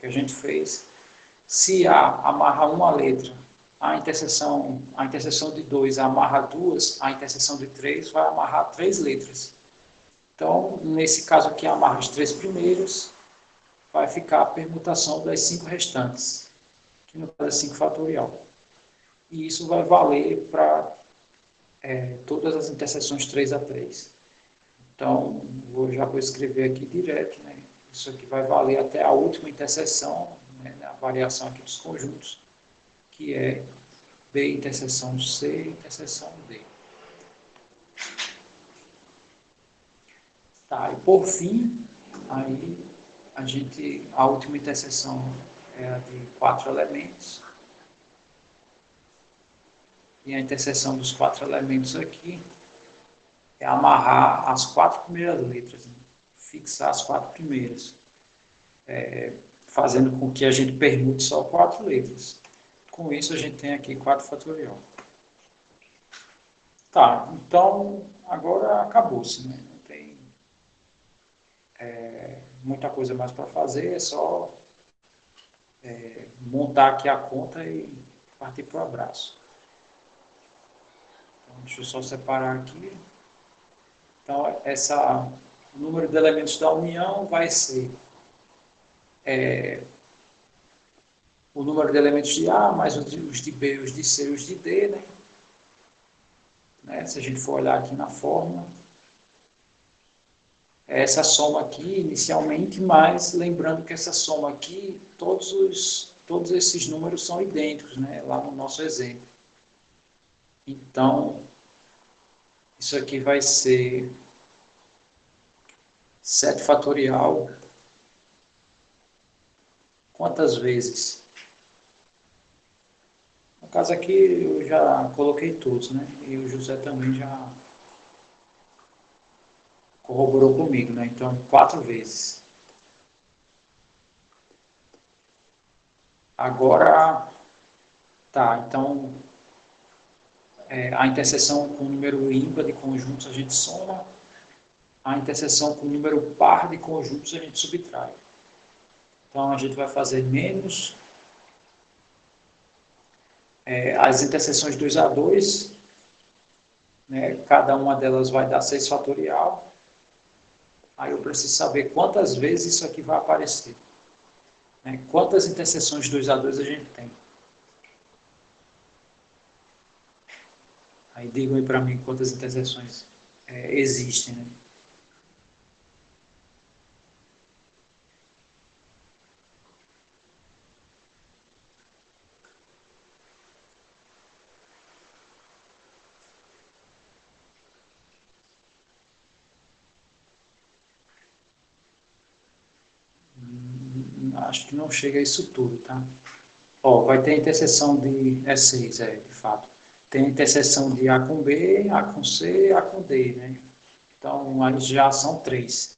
que a gente fez. Se A amarra uma letra, a interseção de 2 amarra duas, a interseção de 3 vai amarrar 3 letras. Então, nesse caso aqui, amarra os 3 primeiros, vai ficar a permutação das 5 restantes, que no caso é 5 fatorial. E isso vai valer para todas as interseções 3 a 3. Então, já vou escrever aqui direto, né? Isso aqui vai valer até a última interseção, né? A variação aqui dos conjuntos, que é B interseção C, interseção D. Tá, e por fim, aí a última interseção é a de 4 elementos. E a interseção dos 4 elementos aqui é amarrar as 4 primeiras letras, né? Fixar as 4 primeiras, fazendo com que a gente permute só 4 letras. Com isso, a gente tem aqui 4 fatorial. Tá, então, agora acabou-se, né? Não tem muita coisa mais para fazer, é só montar aqui a conta e partir para o abraço. Então, deixa eu só separar aqui. Então, o número de elementos da união vai ser o número de elementos de A, mais os de B, os de C e os de D, né? Se a gente for olhar aqui na fórmula, essa soma aqui inicialmente, mas lembrando que essa soma aqui, todos esses números são idênticos, né? Lá no nosso exemplo. Então, isso aqui vai ser 7 fatorial. Quantas vezes? No caso aqui, eu já coloquei todos, né? E o José também já corroborou comigo, né? Então, 4 vezes. Agora, tá, então, a interseção com o número ímpar de conjuntos a gente soma, a interseção com o número par de conjuntos a gente subtrai. Então, a gente vai fazer menos as interseções 2 a 2, né? Cada uma delas vai dar 6 fatorial. Aí eu preciso saber quantas vezes isso aqui vai aparecer, né? Quantas interseções 2 a 2 a gente tem. Aí digam aí para mim quantas interseções existem, né? Acho que não chega a isso tudo, tá? Ó, vai ter a interseção de 6, de fato. Tem a interseção de A com B, A com C, A com D, né? Então, aí já são 3.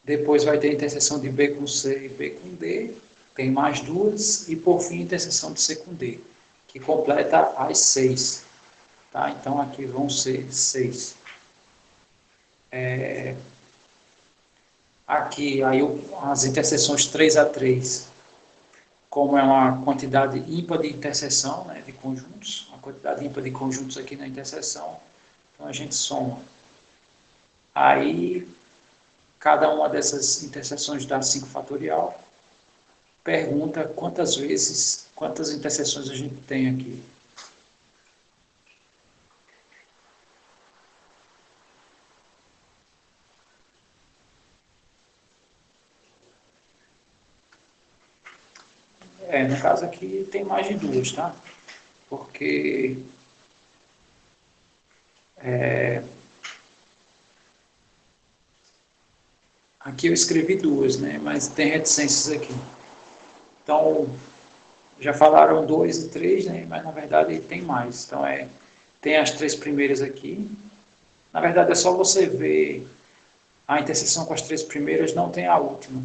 Depois vai ter a interseção de B com C e B com D, tem mais 2. E, por fim, a interseção de C com D, que completa as 6. Tá? Então, aqui vão ser 6. Aqui, aí as interseções 3 a 3, como é uma quantidade ímpar de interseção, né, de conjuntos, uma quantidade ímpar de conjuntos aqui na interseção, então a gente soma. Aí, cada uma dessas interseções dá 5 fatorial. Pergunta quantas interseções a gente tem aqui. No caso aqui tem mais de 2, tá? Porque aqui eu escrevi 2, né? Mas tem reticências aqui. Então, já falaram 2 e 3, né? Mas na verdade tem mais. Então, tem as 3 primeiras aqui. Na verdade é só você ver A interseção com as 3 primeiras não tem a última.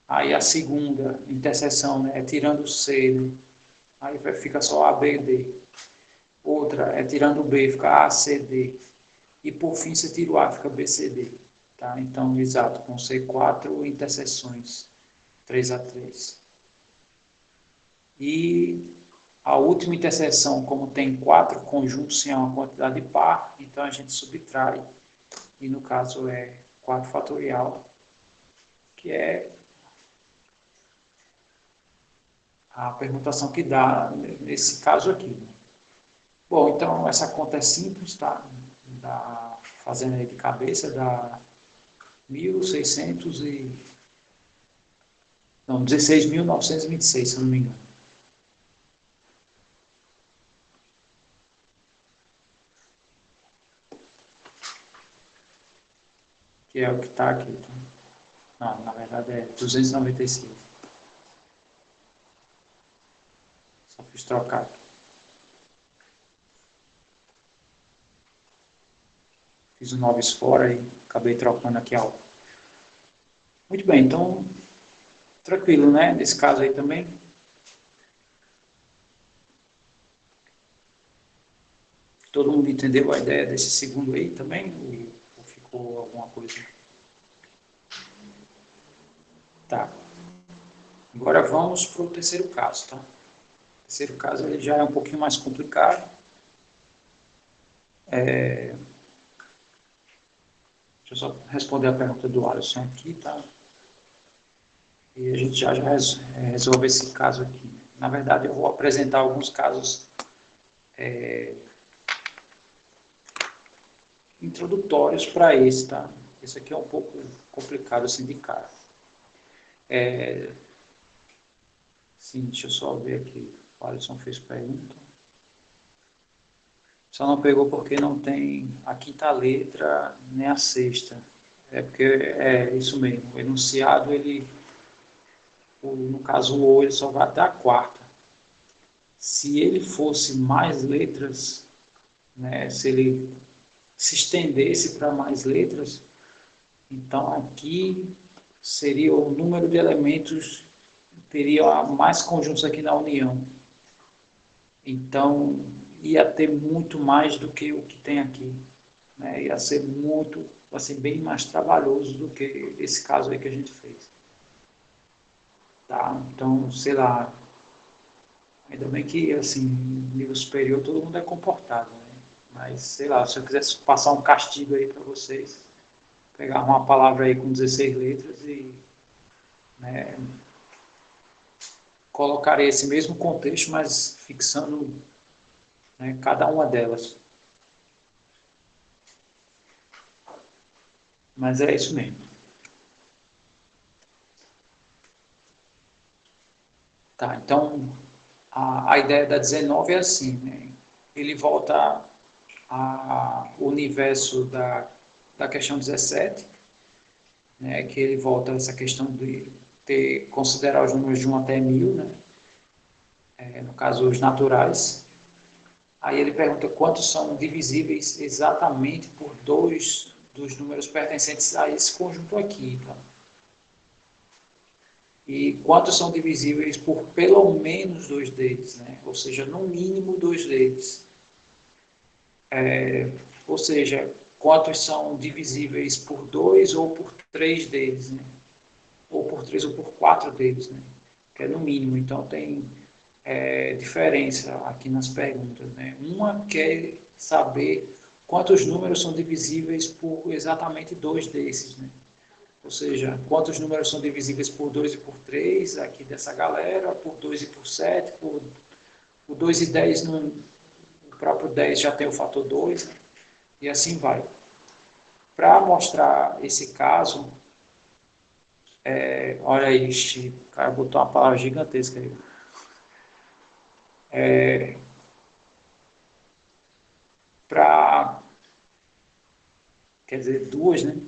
Aí a segunda interseção, né, é tirando o C, né? Aí fica só A, B e D. Outra é tirando o B, fica A, C, D. E por fim você tira o A, fica B, C, D. Tá? Então, exato, vão ser 4 interseções, 3 a 3. E a última interseção, como tem 4 conjuntos sem uma quantidade par, então a gente subtrai. E no caso é 4 fatorial, que é a permutação que dá nesse caso aqui. Bom, então essa conta é simples, tá? Fazendo aí de cabeça, dá 1.600 e... Não, 16.926, se eu não me engano. Que é o que está aqui. Tá? Não, na verdade é 296. Só fiz trocar aqui. Fiz o 9 fora e acabei trocando aqui algo. Muito bem, então, tranquilo, né? Nesse caso aí também. Todo mundo entendeu a ideia desse segundo aí também? Ou ficou alguma coisa? Tá. Agora vamos para o terceiro caso, tá? O terceiro caso ele já é um pouquinho mais complicado. Deixa eu só responder a pergunta do Alisson aqui, tá? E a gente já resolve esse caso aqui. Na verdade, eu vou apresentar alguns casos introdutórios para esse, tá? Esse aqui é um pouco complicado assim de cara. Sim, deixa eu só ver aqui. O Alisson fez pergunta. Só não pegou porque não tem a quinta letra nem a sexta. É porque é isso mesmo. O enunciado, no caso o O, ele só vai até a quarta. Se ele fosse mais letras, né, se ele se estendesse para mais letras, então aqui seria o número de elementos, teria mais conjuntos aqui na união. Então, ia ter muito mais do que o que tem aqui. Né? Ia ser muito, assim, bem mais trabalhoso do que esse caso aí que a gente fez. Tá? Então, sei lá, ainda bem que, assim, nível superior todo mundo é comportado, né? Mas, sei lá, se eu quisesse passar um castigo aí para vocês, pegar uma palavra aí com 16 letras e, né, colocar esse mesmo contexto, mas fixando, né, cada uma delas. Mas é isso mesmo. Tá, então, a ideia da 19 é assim, né? Ele volta ao universo da questão 17, né? Que ele volta a essa questão de considerar os números de 1 até 1000, né? No caso, os naturais. Aí ele pergunta quantos são divisíveis exatamente por dois dos números pertencentes a esse conjunto aqui, tá? E quantos são divisíveis por pelo menos dois deles, né? Ou seja, no mínimo dois deles. Ou seja, quantos são divisíveis por dois ou por três deles, né? Ou por três ou por quatro deles, né? Que é no mínimo. Então tem diferença aqui nas perguntas, né? Uma quer saber quantos números são divisíveis por exatamente dois desses, né? Ou seja, quantos números são divisíveis por 2 e por 3, aqui dessa galera, por 2 e por 7, por 2 e 10, o próprio 10 já tem o fator 2, né? E assim vai. Para mostrar esse caso, olha aí, o cara botou uma palavra gigantesca aí. Quer dizer, duas, né?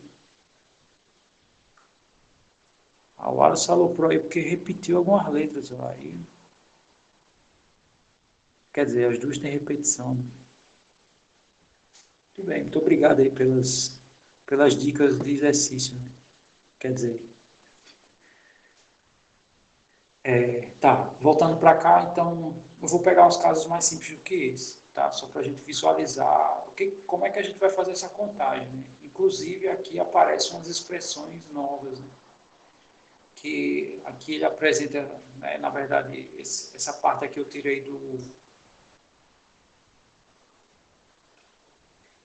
A Wallace falou por aí porque repetiu algumas letras. Aí, quer dizer, as duas têm repetição, né? Tudo bem, muito obrigado aí pelas dicas de exercício, né? Quer dizer, tá, voltando para cá, então eu vou pegar uns casos mais simples do que esse, tá? Só para a gente visualizar como é que a gente vai fazer essa contagem, né? Inclusive aqui aparecem umas expressões novas, né? Que aqui ele apresenta, né, na verdade, essa parte aqui eu tirei do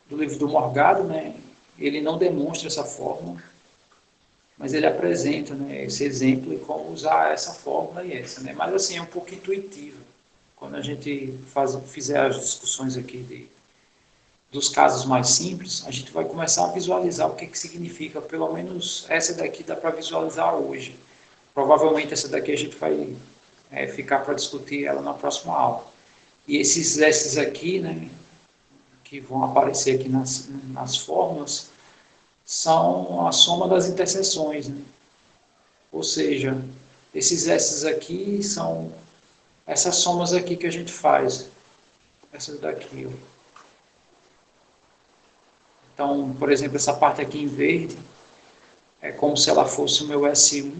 livro do Morgado, né? Ele não demonstra essa fórmula, mas ele apresenta, né, esse exemplo e como usar essa fórmula e essa, né? Mas assim, é um pouco intuitivo. Quando a gente fizer as discussões aqui dos casos mais simples, a gente vai começar a visualizar o que significa, pelo menos essa daqui dá para visualizar hoje. Provavelmente essa daqui a gente vai ficar para discutir ela na próxima aula. E esses aqui, né, que vão aparecer aqui nas fórmulas, são a soma das interseções, né? Ou seja, esses S's aqui são essas somas aqui que a gente faz. Essas daqui, ó. Então, por exemplo, essa parte aqui em verde é como se ela fosse o meu S1.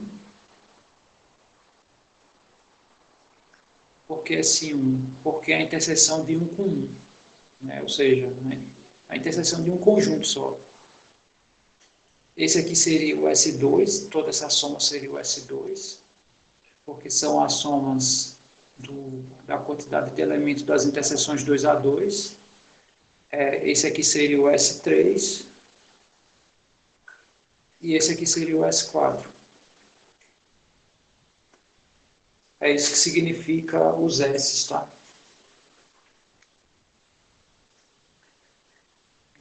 Por que S1? Porque é a interseção de um com um, né? Ou seja, né, a interseção de um conjunto só. Esse aqui seria o S2, toda essa soma seria o S2, porque são as somas da quantidade de elementos das interseções 2 a 2. Esse aqui seria o S3 e esse aqui seria o S4. É isso que significa os S, tá?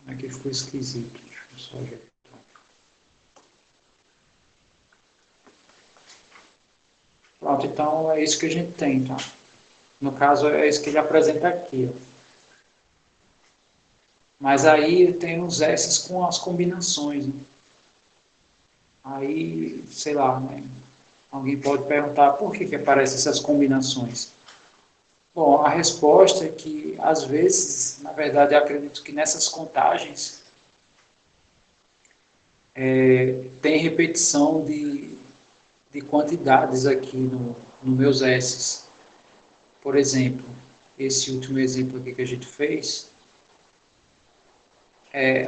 Aqui ficou esquisito. Deixa eu só ajeitar. Pronto, então é isso que a gente tem, tá? No caso, é isso que ele apresenta aqui, ó. Mas aí tem os S com as combinações, né? Aí, sei lá, né? Alguém pode perguntar por que aparecem essas combinações. Bom, a resposta é que, às vezes, na verdade, eu acredito que nessas contagens tem repetição de quantidades aqui no meus S. Por exemplo, esse último exemplo aqui que a gente fez,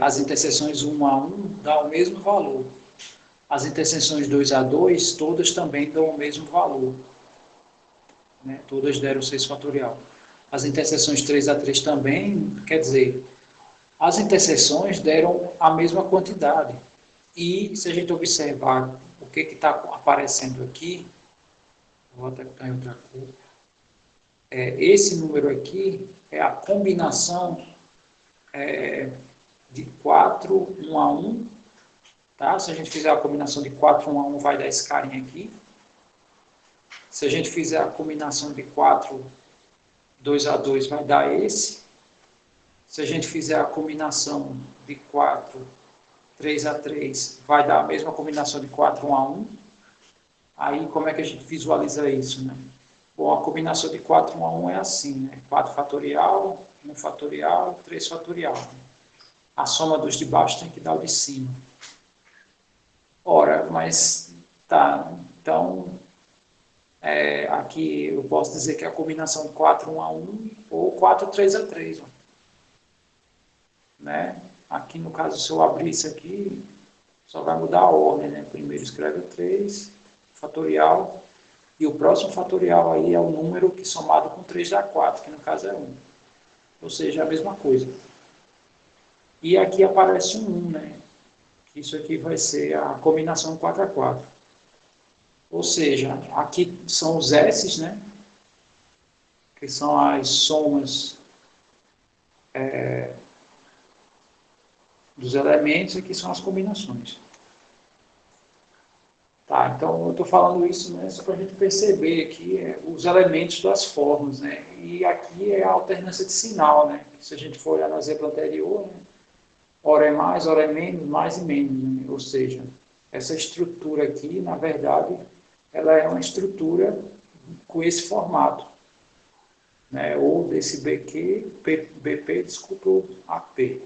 as interseções 1 a 1 dá o mesmo valor. As interseções 2 a 2, todas também dão o mesmo valor. Né? Todas deram 6 fatorial. As interseções 3 a 3 também, quer dizer, as interseções deram a mesma quantidade. E se a gente observar o que está aparecendo aqui, vou até botar em outra cor, esse número aqui é a combinação de 4, 1 a 1, tá? Se a gente fizer a combinação de 4, 1 a 1, vai dar esse carinha aqui. Se a gente fizer a combinação de 4, 2 a 2, vai dar esse. Se a gente fizer a combinação de 4, 3 a 3, vai dar a mesma combinação de 4, 1 a 1. Aí, como é que a gente visualiza isso, né? Bom, a combinação de 4, 1 a 1 é assim, né? 4 fatorial, 1 fatorial, 3 fatorial. A soma dos de baixo tem que dar o de cima. Ora, mas tá, então aqui eu posso dizer que é a combinação 4, 1 a 1 ou 4, 3 a 3. Ó. Né? Aqui no caso, se eu abrir isso aqui, só vai mudar a ordem, né? Primeiro escreve o 3, fatorial, e o próximo fatorial aí é o número que somado com 3 dá 4, que no caso é 1. Ou seja, é a mesma coisa. E aqui aparece um 1, né? Isso aqui vai ser a combinação 4 a 4. Ou seja, aqui são os S's, né? Que são as somas dos elementos, e aqui são as combinações. Tá, então eu estou falando isso, né, só para a gente perceber aqui os elementos das formas, né? E aqui é a alternância de sinal, né? Se a gente for olhar no exemplo anterior, né? Ora é mais e menos, né? Ou seja, essa estrutura aqui, na verdade, ela é uma estrutura com esse formato, né? Ou desse BP, desculpa, AP.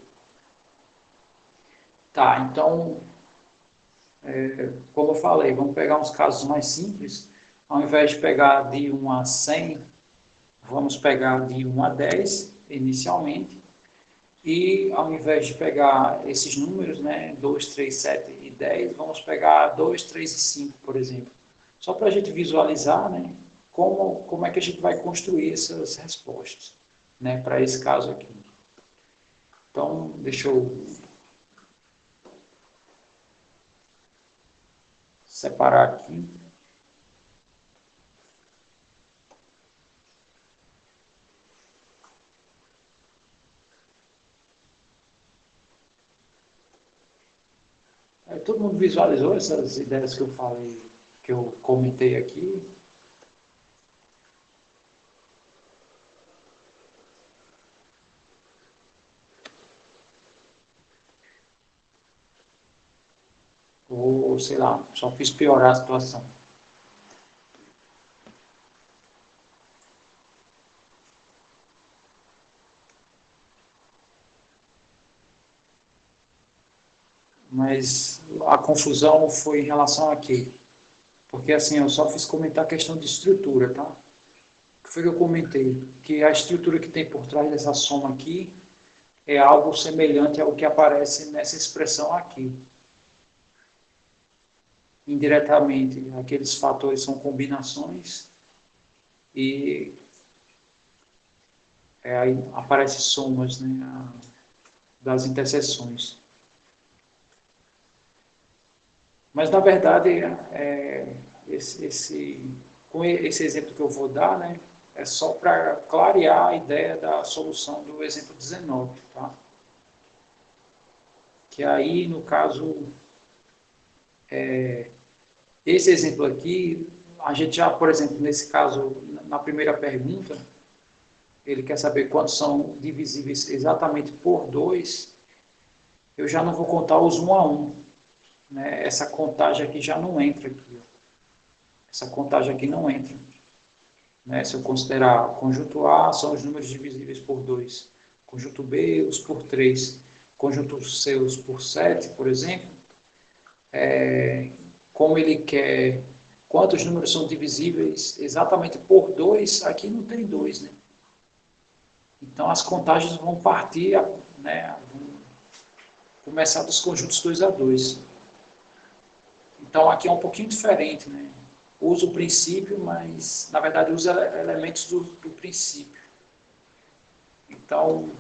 Tá, então, como eu falei, vamos pegar uns casos mais simples. Ao invés de pegar de 1 a 100, vamos pegar de 1 a 10 inicialmente. E ao invés de pegar esses números, né, 2, 3, 7 e 10, vamos pegar 2, 3 e 5, por exemplo. Só para a gente visualizar, né, como é que a gente vai construir essas respostas, né, para esse caso aqui. Então, deixa eu separar aqui. Todo mundo visualizou essas ideias que eu falei, que eu comentei aqui? Ou, sei lá, só fiz piorar a situação? Mas a confusão foi em relação a quê? Porque assim, eu só fiz comentar a questão de estrutura, tá? O que foi que eu comentei? Que a estrutura que tem por trás dessa soma aqui é algo semelhante ao que aparece nessa expressão aqui. Indiretamente, aqueles fatores são combinações e aí aparecem somas, né, das interseções. Mas, na verdade, com esse exemplo que eu vou dar, né, é só para clarear a ideia da solução do exemplo 19. Tá? Que aí, no caso, esse exemplo aqui, a gente já, por exemplo, nesse caso, na primeira pergunta, ele quer saber quantos são divisíveis exatamente por 2, eu já não vou contar os 1 a 1. Né? Essa contagem aqui já não entra aqui. Ó. Essa contagem aqui não entra. Né? Se eu considerar conjunto A, são os números divisíveis por 2. Conjunto B, os por 3. Conjunto C, os por 7, por exemplo. Como ele quer quantos números são divisíveis exatamente por 2, aqui não tem 2. Né? Então, as contagens vão partir, né, vão começar dos conjuntos 2 a 2. Então, aqui é um pouquinho diferente. Né? Usa o princípio, mas, na verdade, usa elementos do princípio. Então,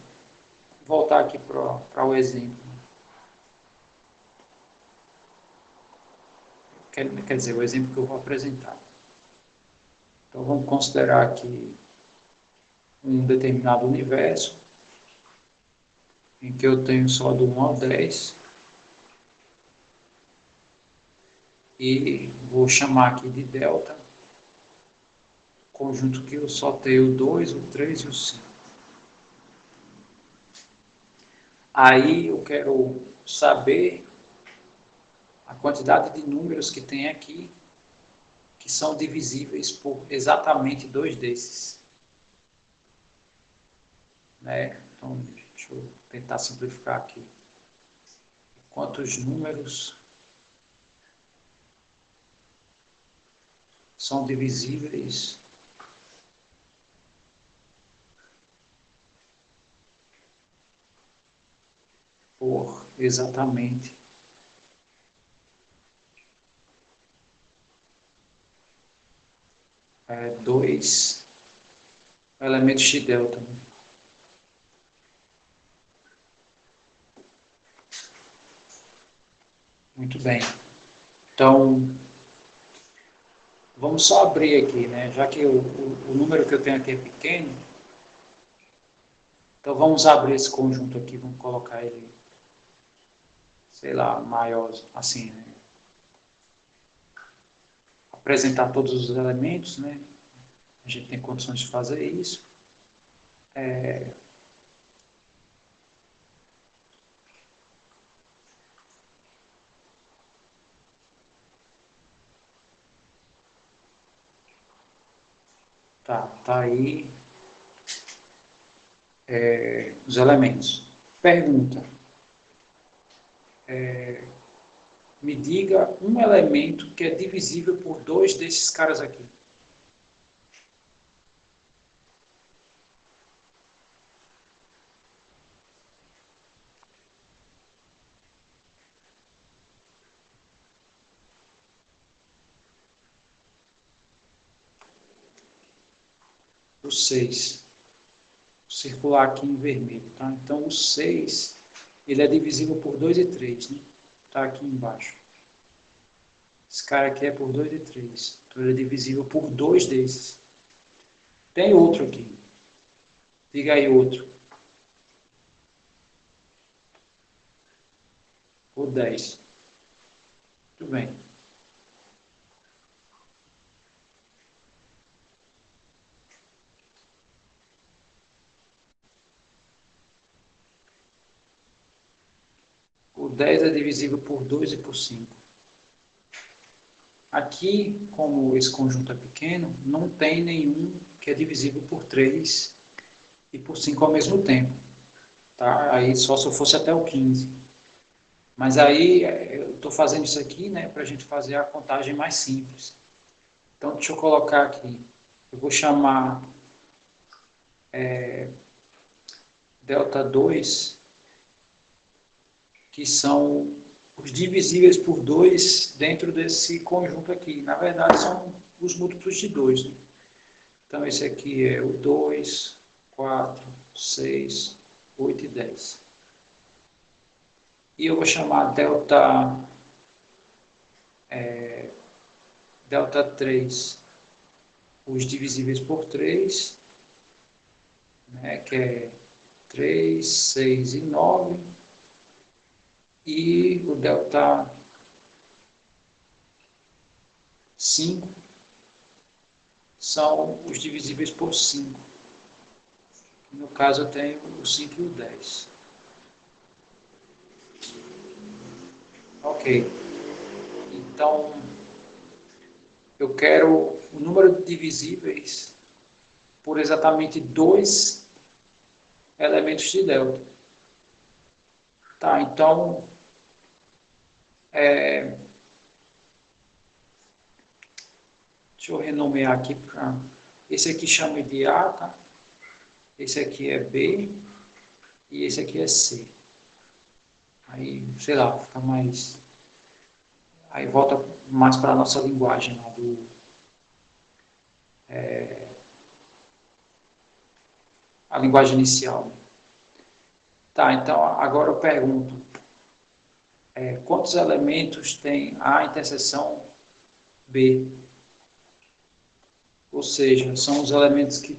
voltar aqui para o exemplo. Quer dizer, o exemplo que eu vou apresentar. Então, vamos considerar aqui um determinado universo em que eu tenho só do 1 ao 10 e vou chamar aqui de delta, conjunto que eu só tenho o 2, o 3 e o 5. Aí eu quero saber a quantidade de números que tem aqui que são divisíveis por exatamente 2 desses. Né? Então, deixa eu tentar simplificar aqui. Quantos números são divisíveis por exatamente 2 elementos de delta. Muito bem. Então, vamos só abrir aqui, né? Já que o número que eu tenho aqui é pequeno, então vamos abrir esse conjunto aqui, vamos colocar ele, sei lá, maior, assim, né? Apresentar todos os elementos, né? A gente tem condições de fazer isso. Tá aí os elementos. Pergunta. me diga um elemento que é divisível por 2 desses caras aqui. O 6. Vou circular aqui em vermelho, tá? Então, o 6, ele é divisível por 2 e 3, né? Tá aqui embaixo. Esse cara aqui é por 2 e 3. Então, ele é divisível por 2 desses. Tem outro aqui. Diga aí outro. O 10. Muito bem. O 10 é divisível por 2 e por 5. Aqui, como esse conjunto é pequeno, não tem nenhum que é divisível por 3 e por 5 ao mesmo tempo. Tá? Aí só se eu fosse até o 15. Mas aí eu estou fazendo isso aqui, né, para a gente fazer a contagem mais simples. Então, deixa eu colocar aqui. Eu vou chamar delta 2, que são os divisíveis por 2 dentro desse conjunto aqui. Na verdade, são os múltiplos de 2. Né? Então, esse aqui é o 2, 4, 6, 8 e 10. E eu vou chamar delta 3, os divisíveis por 3, né, que é 3, 6 e 9. E o delta 5 são os divisíveis por 5. No caso, eu tenho o 5 e o 10. Ok. Então, eu quero o número de divisíveis por exatamente 2 elementos de delta. Tá, então, deixa eu renomear aqui. Esse aqui chama de A, tá? Esse aqui é B e esse aqui é C. Aí, sei lá, fica mais... Aí volta mais para a nossa linguagem lá a linguagem inicial. Tá, então agora eu pergunto, quantos elementos tem A interseção B? Ou seja, são os elementos que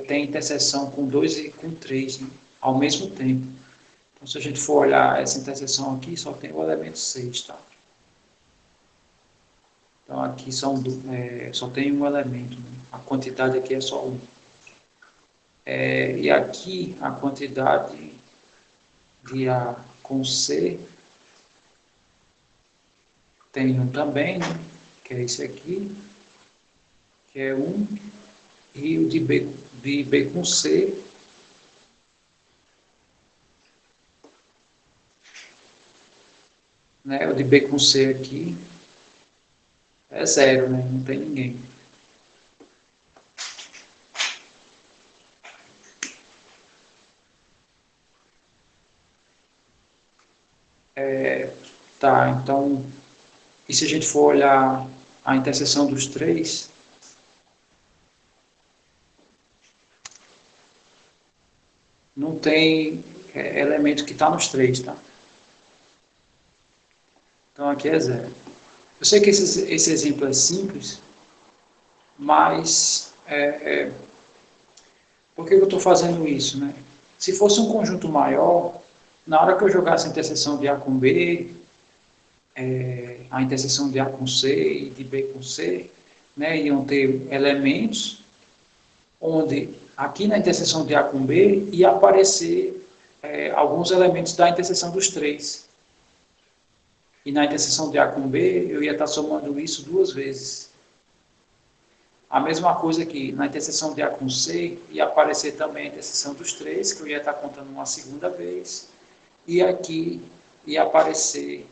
têm interseção com 2 e com 3, né, ao mesmo tempo. Então, se a gente for olhar essa interseção aqui, só tem o elemento 6, tá? Então, aqui só tem um elemento, né? A quantidade aqui é só um. E aqui, a quantidade de A com C tem um também, né? Que é esse aqui, que é 1, e o de B com C né? O de B com C aqui é 0, né? Não tem ninguém. Tá, então, e se a gente for olhar a interseção dos 3, não tem elemento que está nos 3, tá? Então aqui é 0. Eu sei que esse exemplo é simples, mas por que eu estou fazendo isso, né? Se fosse um conjunto maior, na hora que eu jogasse a interseção de A com B, a interseção de A com C e de B com C, né, iam ter elementos onde aqui na interseção de A com B ia aparecer alguns elementos da interseção dos 3. E na interseção de A com B, eu ia estar somando isso 2 vezes. A mesma coisa que na interseção de A com C, ia aparecer também a interseção dos 3, que eu ia estar contando uma segunda vez. E aqui, ia aparecer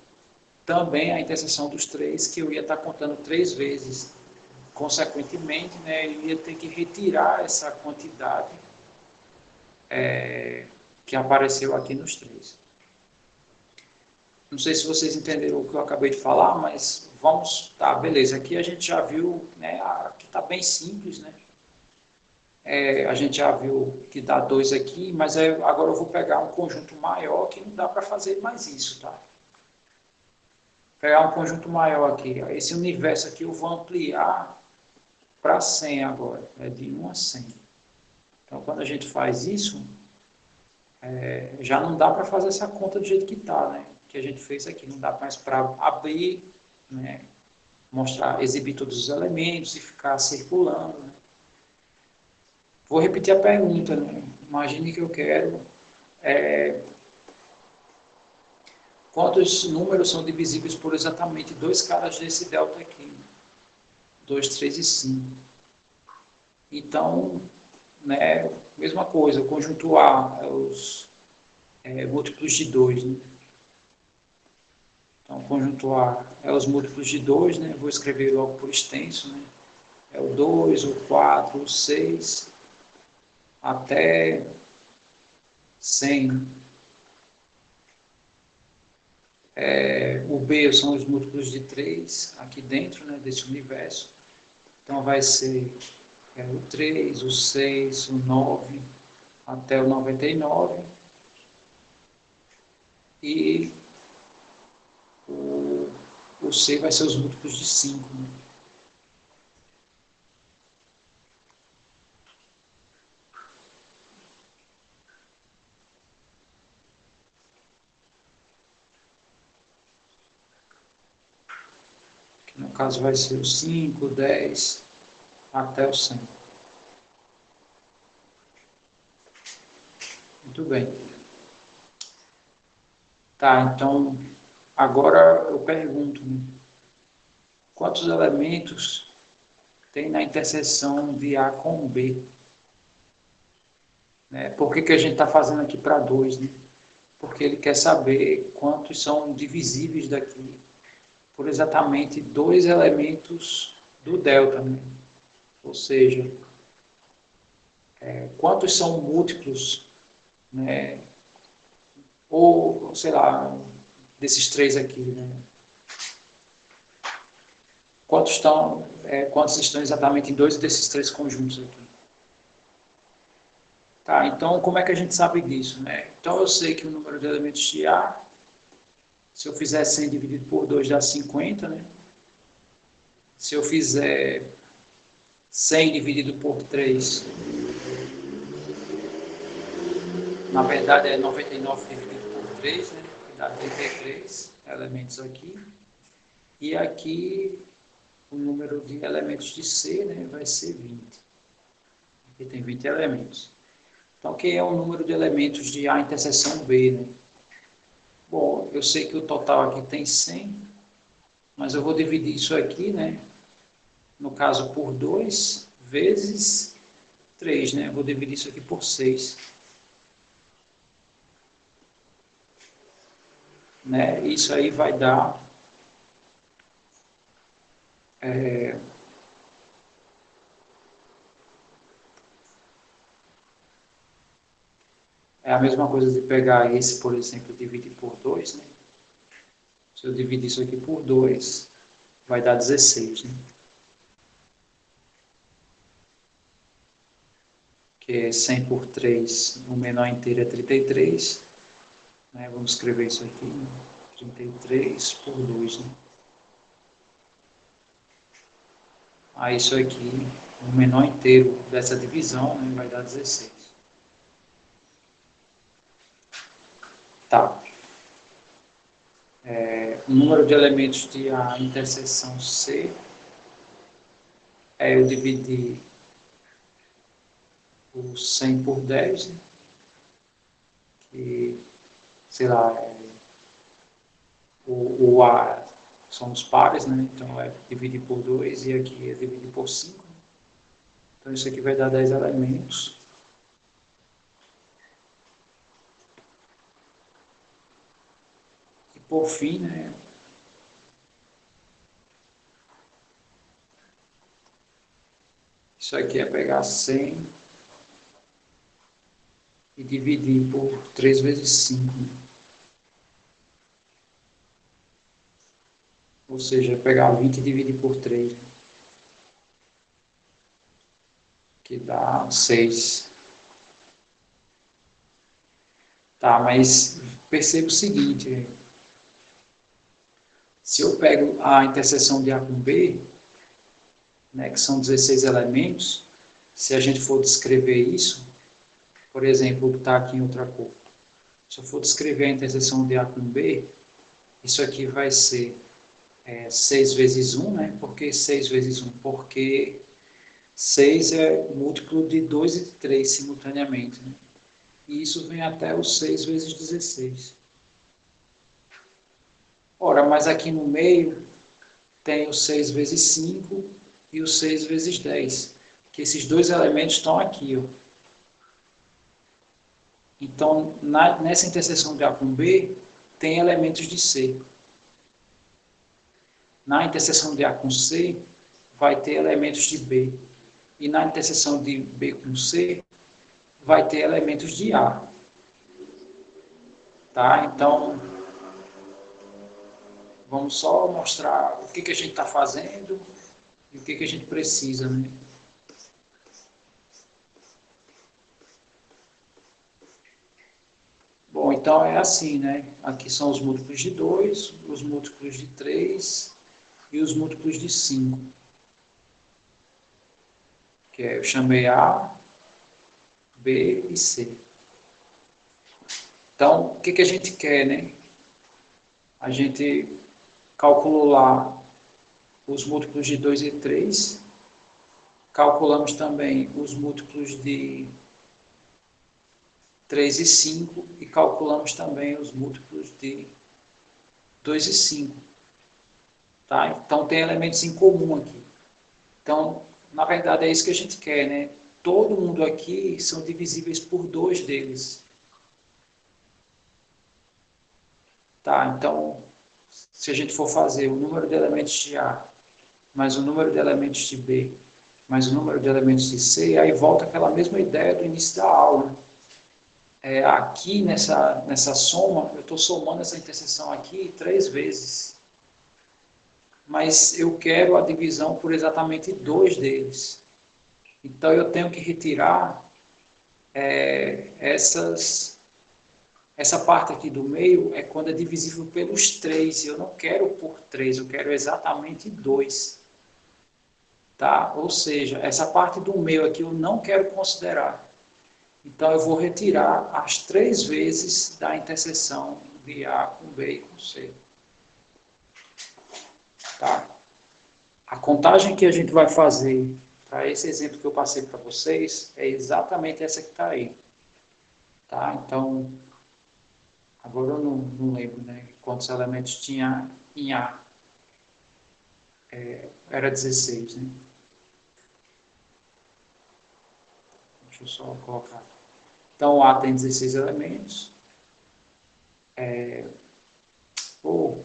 também a interseção dos 3, que eu ia estar contando 3 vezes. Consequentemente, né, eu ia ter que retirar essa quantidade que apareceu aqui nos 3. Não sei se vocês entenderam o que eu acabei de falar, mas vamos... Tá, beleza. Aqui a gente já viu, né, aqui está bem simples, né? A gente já viu que dá 2 aqui, mas agora eu vou pegar um conjunto maior que não dá para fazer mais isso, tá? Pegar um conjunto maior aqui. Esse universo aqui eu vou ampliar para 100 agora, de 1 a 100. Então, quando a gente faz isso, já não dá para fazer essa conta do jeito que está, né? Que a gente fez aqui. Não dá mais para abrir, né? Mostrar, exibir todos os elementos e ficar circulando, né? Vou repetir a pergunta, né? Imagine que eu quero quantos números são divisíveis por exatamente 2 caras desse delta aqui? 2, 3 e 5. Então, né, mesma coisa, o conjunto A é os múltiplos de 2, né? Então, o conjunto A é os múltiplos de 2, né? Vou escrever logo por extenso, né? É o 2, o 4, o 6, até 100. O B são os múltiplos de 3 aqui dentro, né, desse universo. Então, vai ser o 3, o 6, o 9, até o 99. E o C vai ser os múltiplos de 5. Né? Que no caso vai ser o 5, 10, até o 100. Muito bem. Tá, então, agora eu pergunto, né, quantos elementos tem na interseção de A com B? Né? Por que a gente está fazendo aqui para 2? Né? Porque ele quer saber quantos são divisíveis daqui por exatamente 2 elementos do delta. Né? Ou seja, quantos são múltiplos, né? Ou, sei lá, desses 3 aqui. Né? Quantos estão exatamente em 2 desses 3 conjuntos aqui? Tá, então, como é que a gente sabe disso? Né? Então, eu sei que o número de elementos de A, se eu fizer 100 dividido por 2, dá 50, né? Se eu fizer 100 dividido por 3, na verdade é 99 dividido por 3, né? Que dá 33 elementos aqui. E aqui, o número de elementos de C, né, vai ser 20. Aqui tem 20 elementos. Então, quem é o número de elementos de A interseção B, né? Bom, eu sei que o total aqui tem 100, mas eu vou dividir isso aqui, né? No caso, por 2 vezes 3, né? Eu vou dividir isso aqui por 6. Né? Isso aí vai dar... É a mesma coisa de pegar esse, por exemplo, dividir por 2, né? Se eu dividir isso aqui por 2, vai dar 16, né? Que é 100 por 3, o menor inteiro é 33. Né? Vamos escrever isso aqui, né? 33 por 2, né? Aí isso aqui, o menor inteiro dessa divisão, né, vai dar 16. Tá. O número de elementos de A interseção C é eu dividir o 100 por 10, né? Que, sei lá, o A são os pares, né? Então é dividir por 2 e aqui é dividir por 5. Né? Então isso aqui vai dar 10 elementos. por fim, né, isso aqui é pegar 100 e dividir por 3 vezes 5, né? Ou seja, pegar 20 e dividir por 3, né? Que dá 6. Tá, mas perceba o seguinte, se eu pego a interseção de A com B, né, que são 16 elementos, se a gente for descrever isso, por exemplo, o que está aqui em outra cor, se eu for descrever a interseção de A com B, isso aqui vai ser 6 vezes 1, né? Por que 6 vezes 1? Porque 6 é múltiplo de 2 e de 3 simultaneamente, né? E isso vem até o 6 vezes 16. Ora, mas aqui no meio tem o 6 vezes 5 e o 6 vezes 10, que esses dois elementos estão aqui, ó. Então, nessa interseção de A com B, tem elementos de C. Na interseção de A com C, vai ter elementos de B. E na interseção de B com C, vai ter elementos de A. Tá? Então, vamos só mostrar o que a gente está fazendo e o que a gente precisa, né? Bom, então é assim, né? Aqui são os múltiplos de 2, os múltiplos de 3 e os múltiplos de 5. Que eu chamei A, B e C. Então, o que a gente quer, né? A gente calculou lá os múltiplos de 2 e 3, calculamos também os múltiplos de 3 e 5 e calculamos também os múltiplos de 2 e 5. Tá? Então, tem elementos em comum aqui. Então, na verdade, é isso que a gente quer, né? Todo mundo aqui são divisíveis por 2 deles. Tá? Então, se a gente for fazer o número de elementos de A mais o número de elementos de B mais o número de elementos de C, aí volta aquela mesma ideia do início da aula. Aqui nessa soma, eu estou somando essa interseção aqui 3 vezes. Mas eu quero a divisão por exatamente 2 deles. Então eu tenho que retirar essa parte aqui do meio é quando é divisível pelos 3. Eu não quero por 3, eu quero exatamente 2. Tá? Ou seja, essa parte do meio aqui eu não quero considerar. Então, eu vou retirar as 3 vezes da interseção de A com B e com C. Tá? A contagem que a gente vai fazer para esse exemplo que eu passei para vocês é exatamente essa que está aí. Tá? Então, agora eu não lembro, né, quantos elementos tinha em A. Era 16, né? Deixa eu só colocar. Então, o A tem 16 elementos.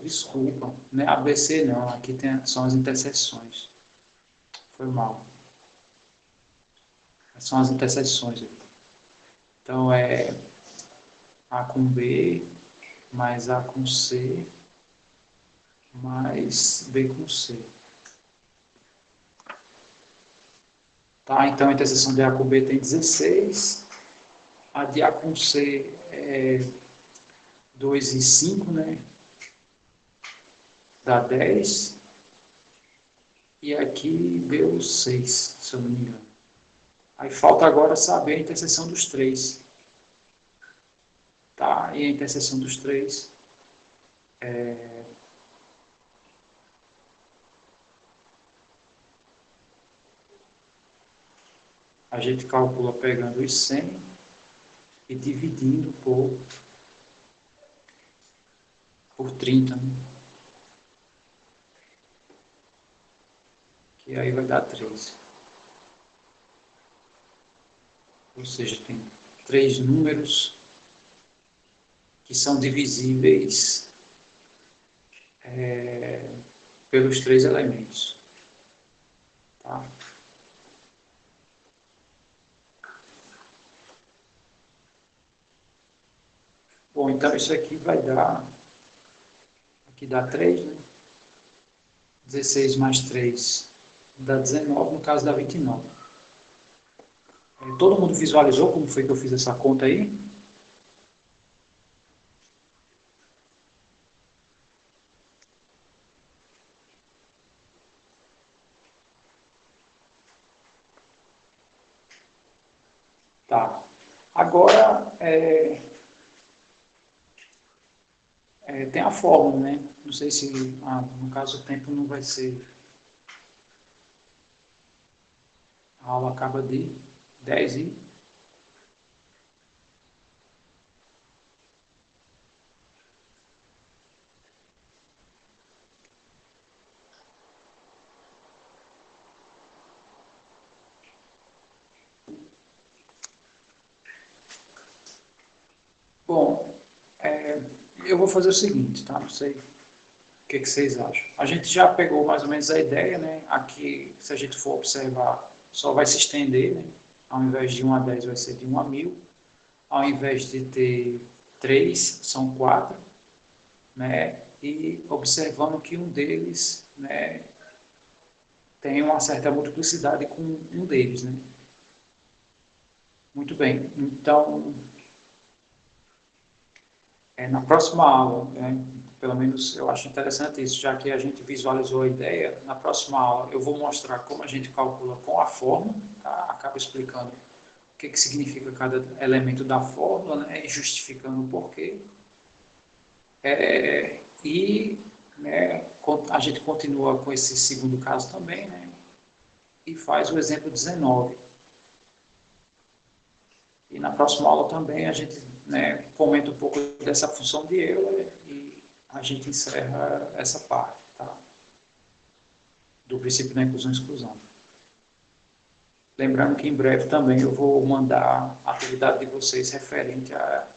Desculpa, não é ABC não, aqui são as interseções. Foi mal. São as interseções aqui. Então, é A com B, mais A com C, mais B com C. Tá? Então, a interseção de A com B tem 16. A de A com C é 2 e 5, né? Dá 10. E aqui deu 6, se eu não me engano. Aí falta agora saber a interseção dos 3. Tá? E a interseção dos 3 a gente calcula pegando os 100 e dividindo por 30, né? Que aí vai dar 13. Ou seja, tem 3 números que são divisíveis pelos 3 elementos. Tá? Bom, então isso aqui vai dar, aqui dá 3, né? 16 mais 3 dá 19, no caso dá 29. Todo mundo visualizou como foi que eu fiz essa conta aí? Tá. Agora, tem a fórmula, né? Não sei se, no caso, o tempo não vai ser... A aula acaba de 10 e... Bom, eu vou fazer o seguinte, tá? Não sei o que vocês acham. A gente já pegou mais ou menos a ideia, né? Aqui, se a gente for observar, só vai se estender, né? Ao invés de 1 a 10, vai ser de 1 a 1000. Ao invés de ter 3, são 4, né? E observando que um deles, né, tem uma certa multiplicidade com um deles, né? Muito bem. Então, na próxima aula, né, pelo menos eu acho interessante isso, já que a gente visualizou a ideia, na próxima aula eu vou mostrar como a gente calcula com a fórmula, tá? Acaba explicando o que significa cada elemento da fórmula, né, e justificando o porquê. E, né, a gente continua com esse segundo caso também, né, e faz o exemplo 19. E na próxima aula também a gente, né, comenta um pouco dessa função de Euler e a gente encerra essa parte, tá? Do princípio da inclusão e exclusão. Lembrando que em breve também eu vou mandar a atividade de vocês referente a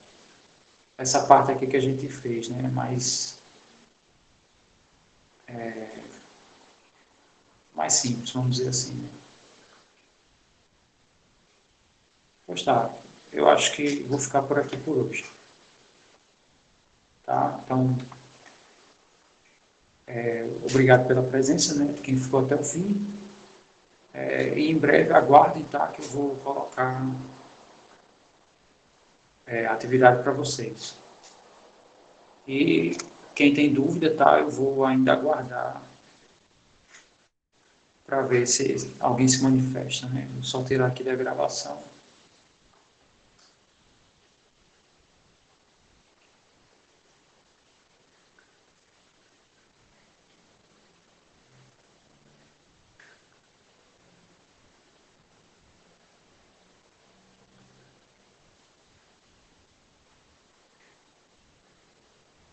essa parte aqui que a gente fez, né? Mais simples, vamos dizer assim, né? Pois tá, eu acho que vou ficar por aqui por hoje. Tá? Então, obrigado pela presença, né? Quem ficou até o fim. E em breve aguardem, tá? Que eu vou colocar a atividade para vocês. E quem tem dúvida, tá? Eu vou ainda aguardar para ver se alguém se manifesta, né? Vou só tirar aqui da gravação.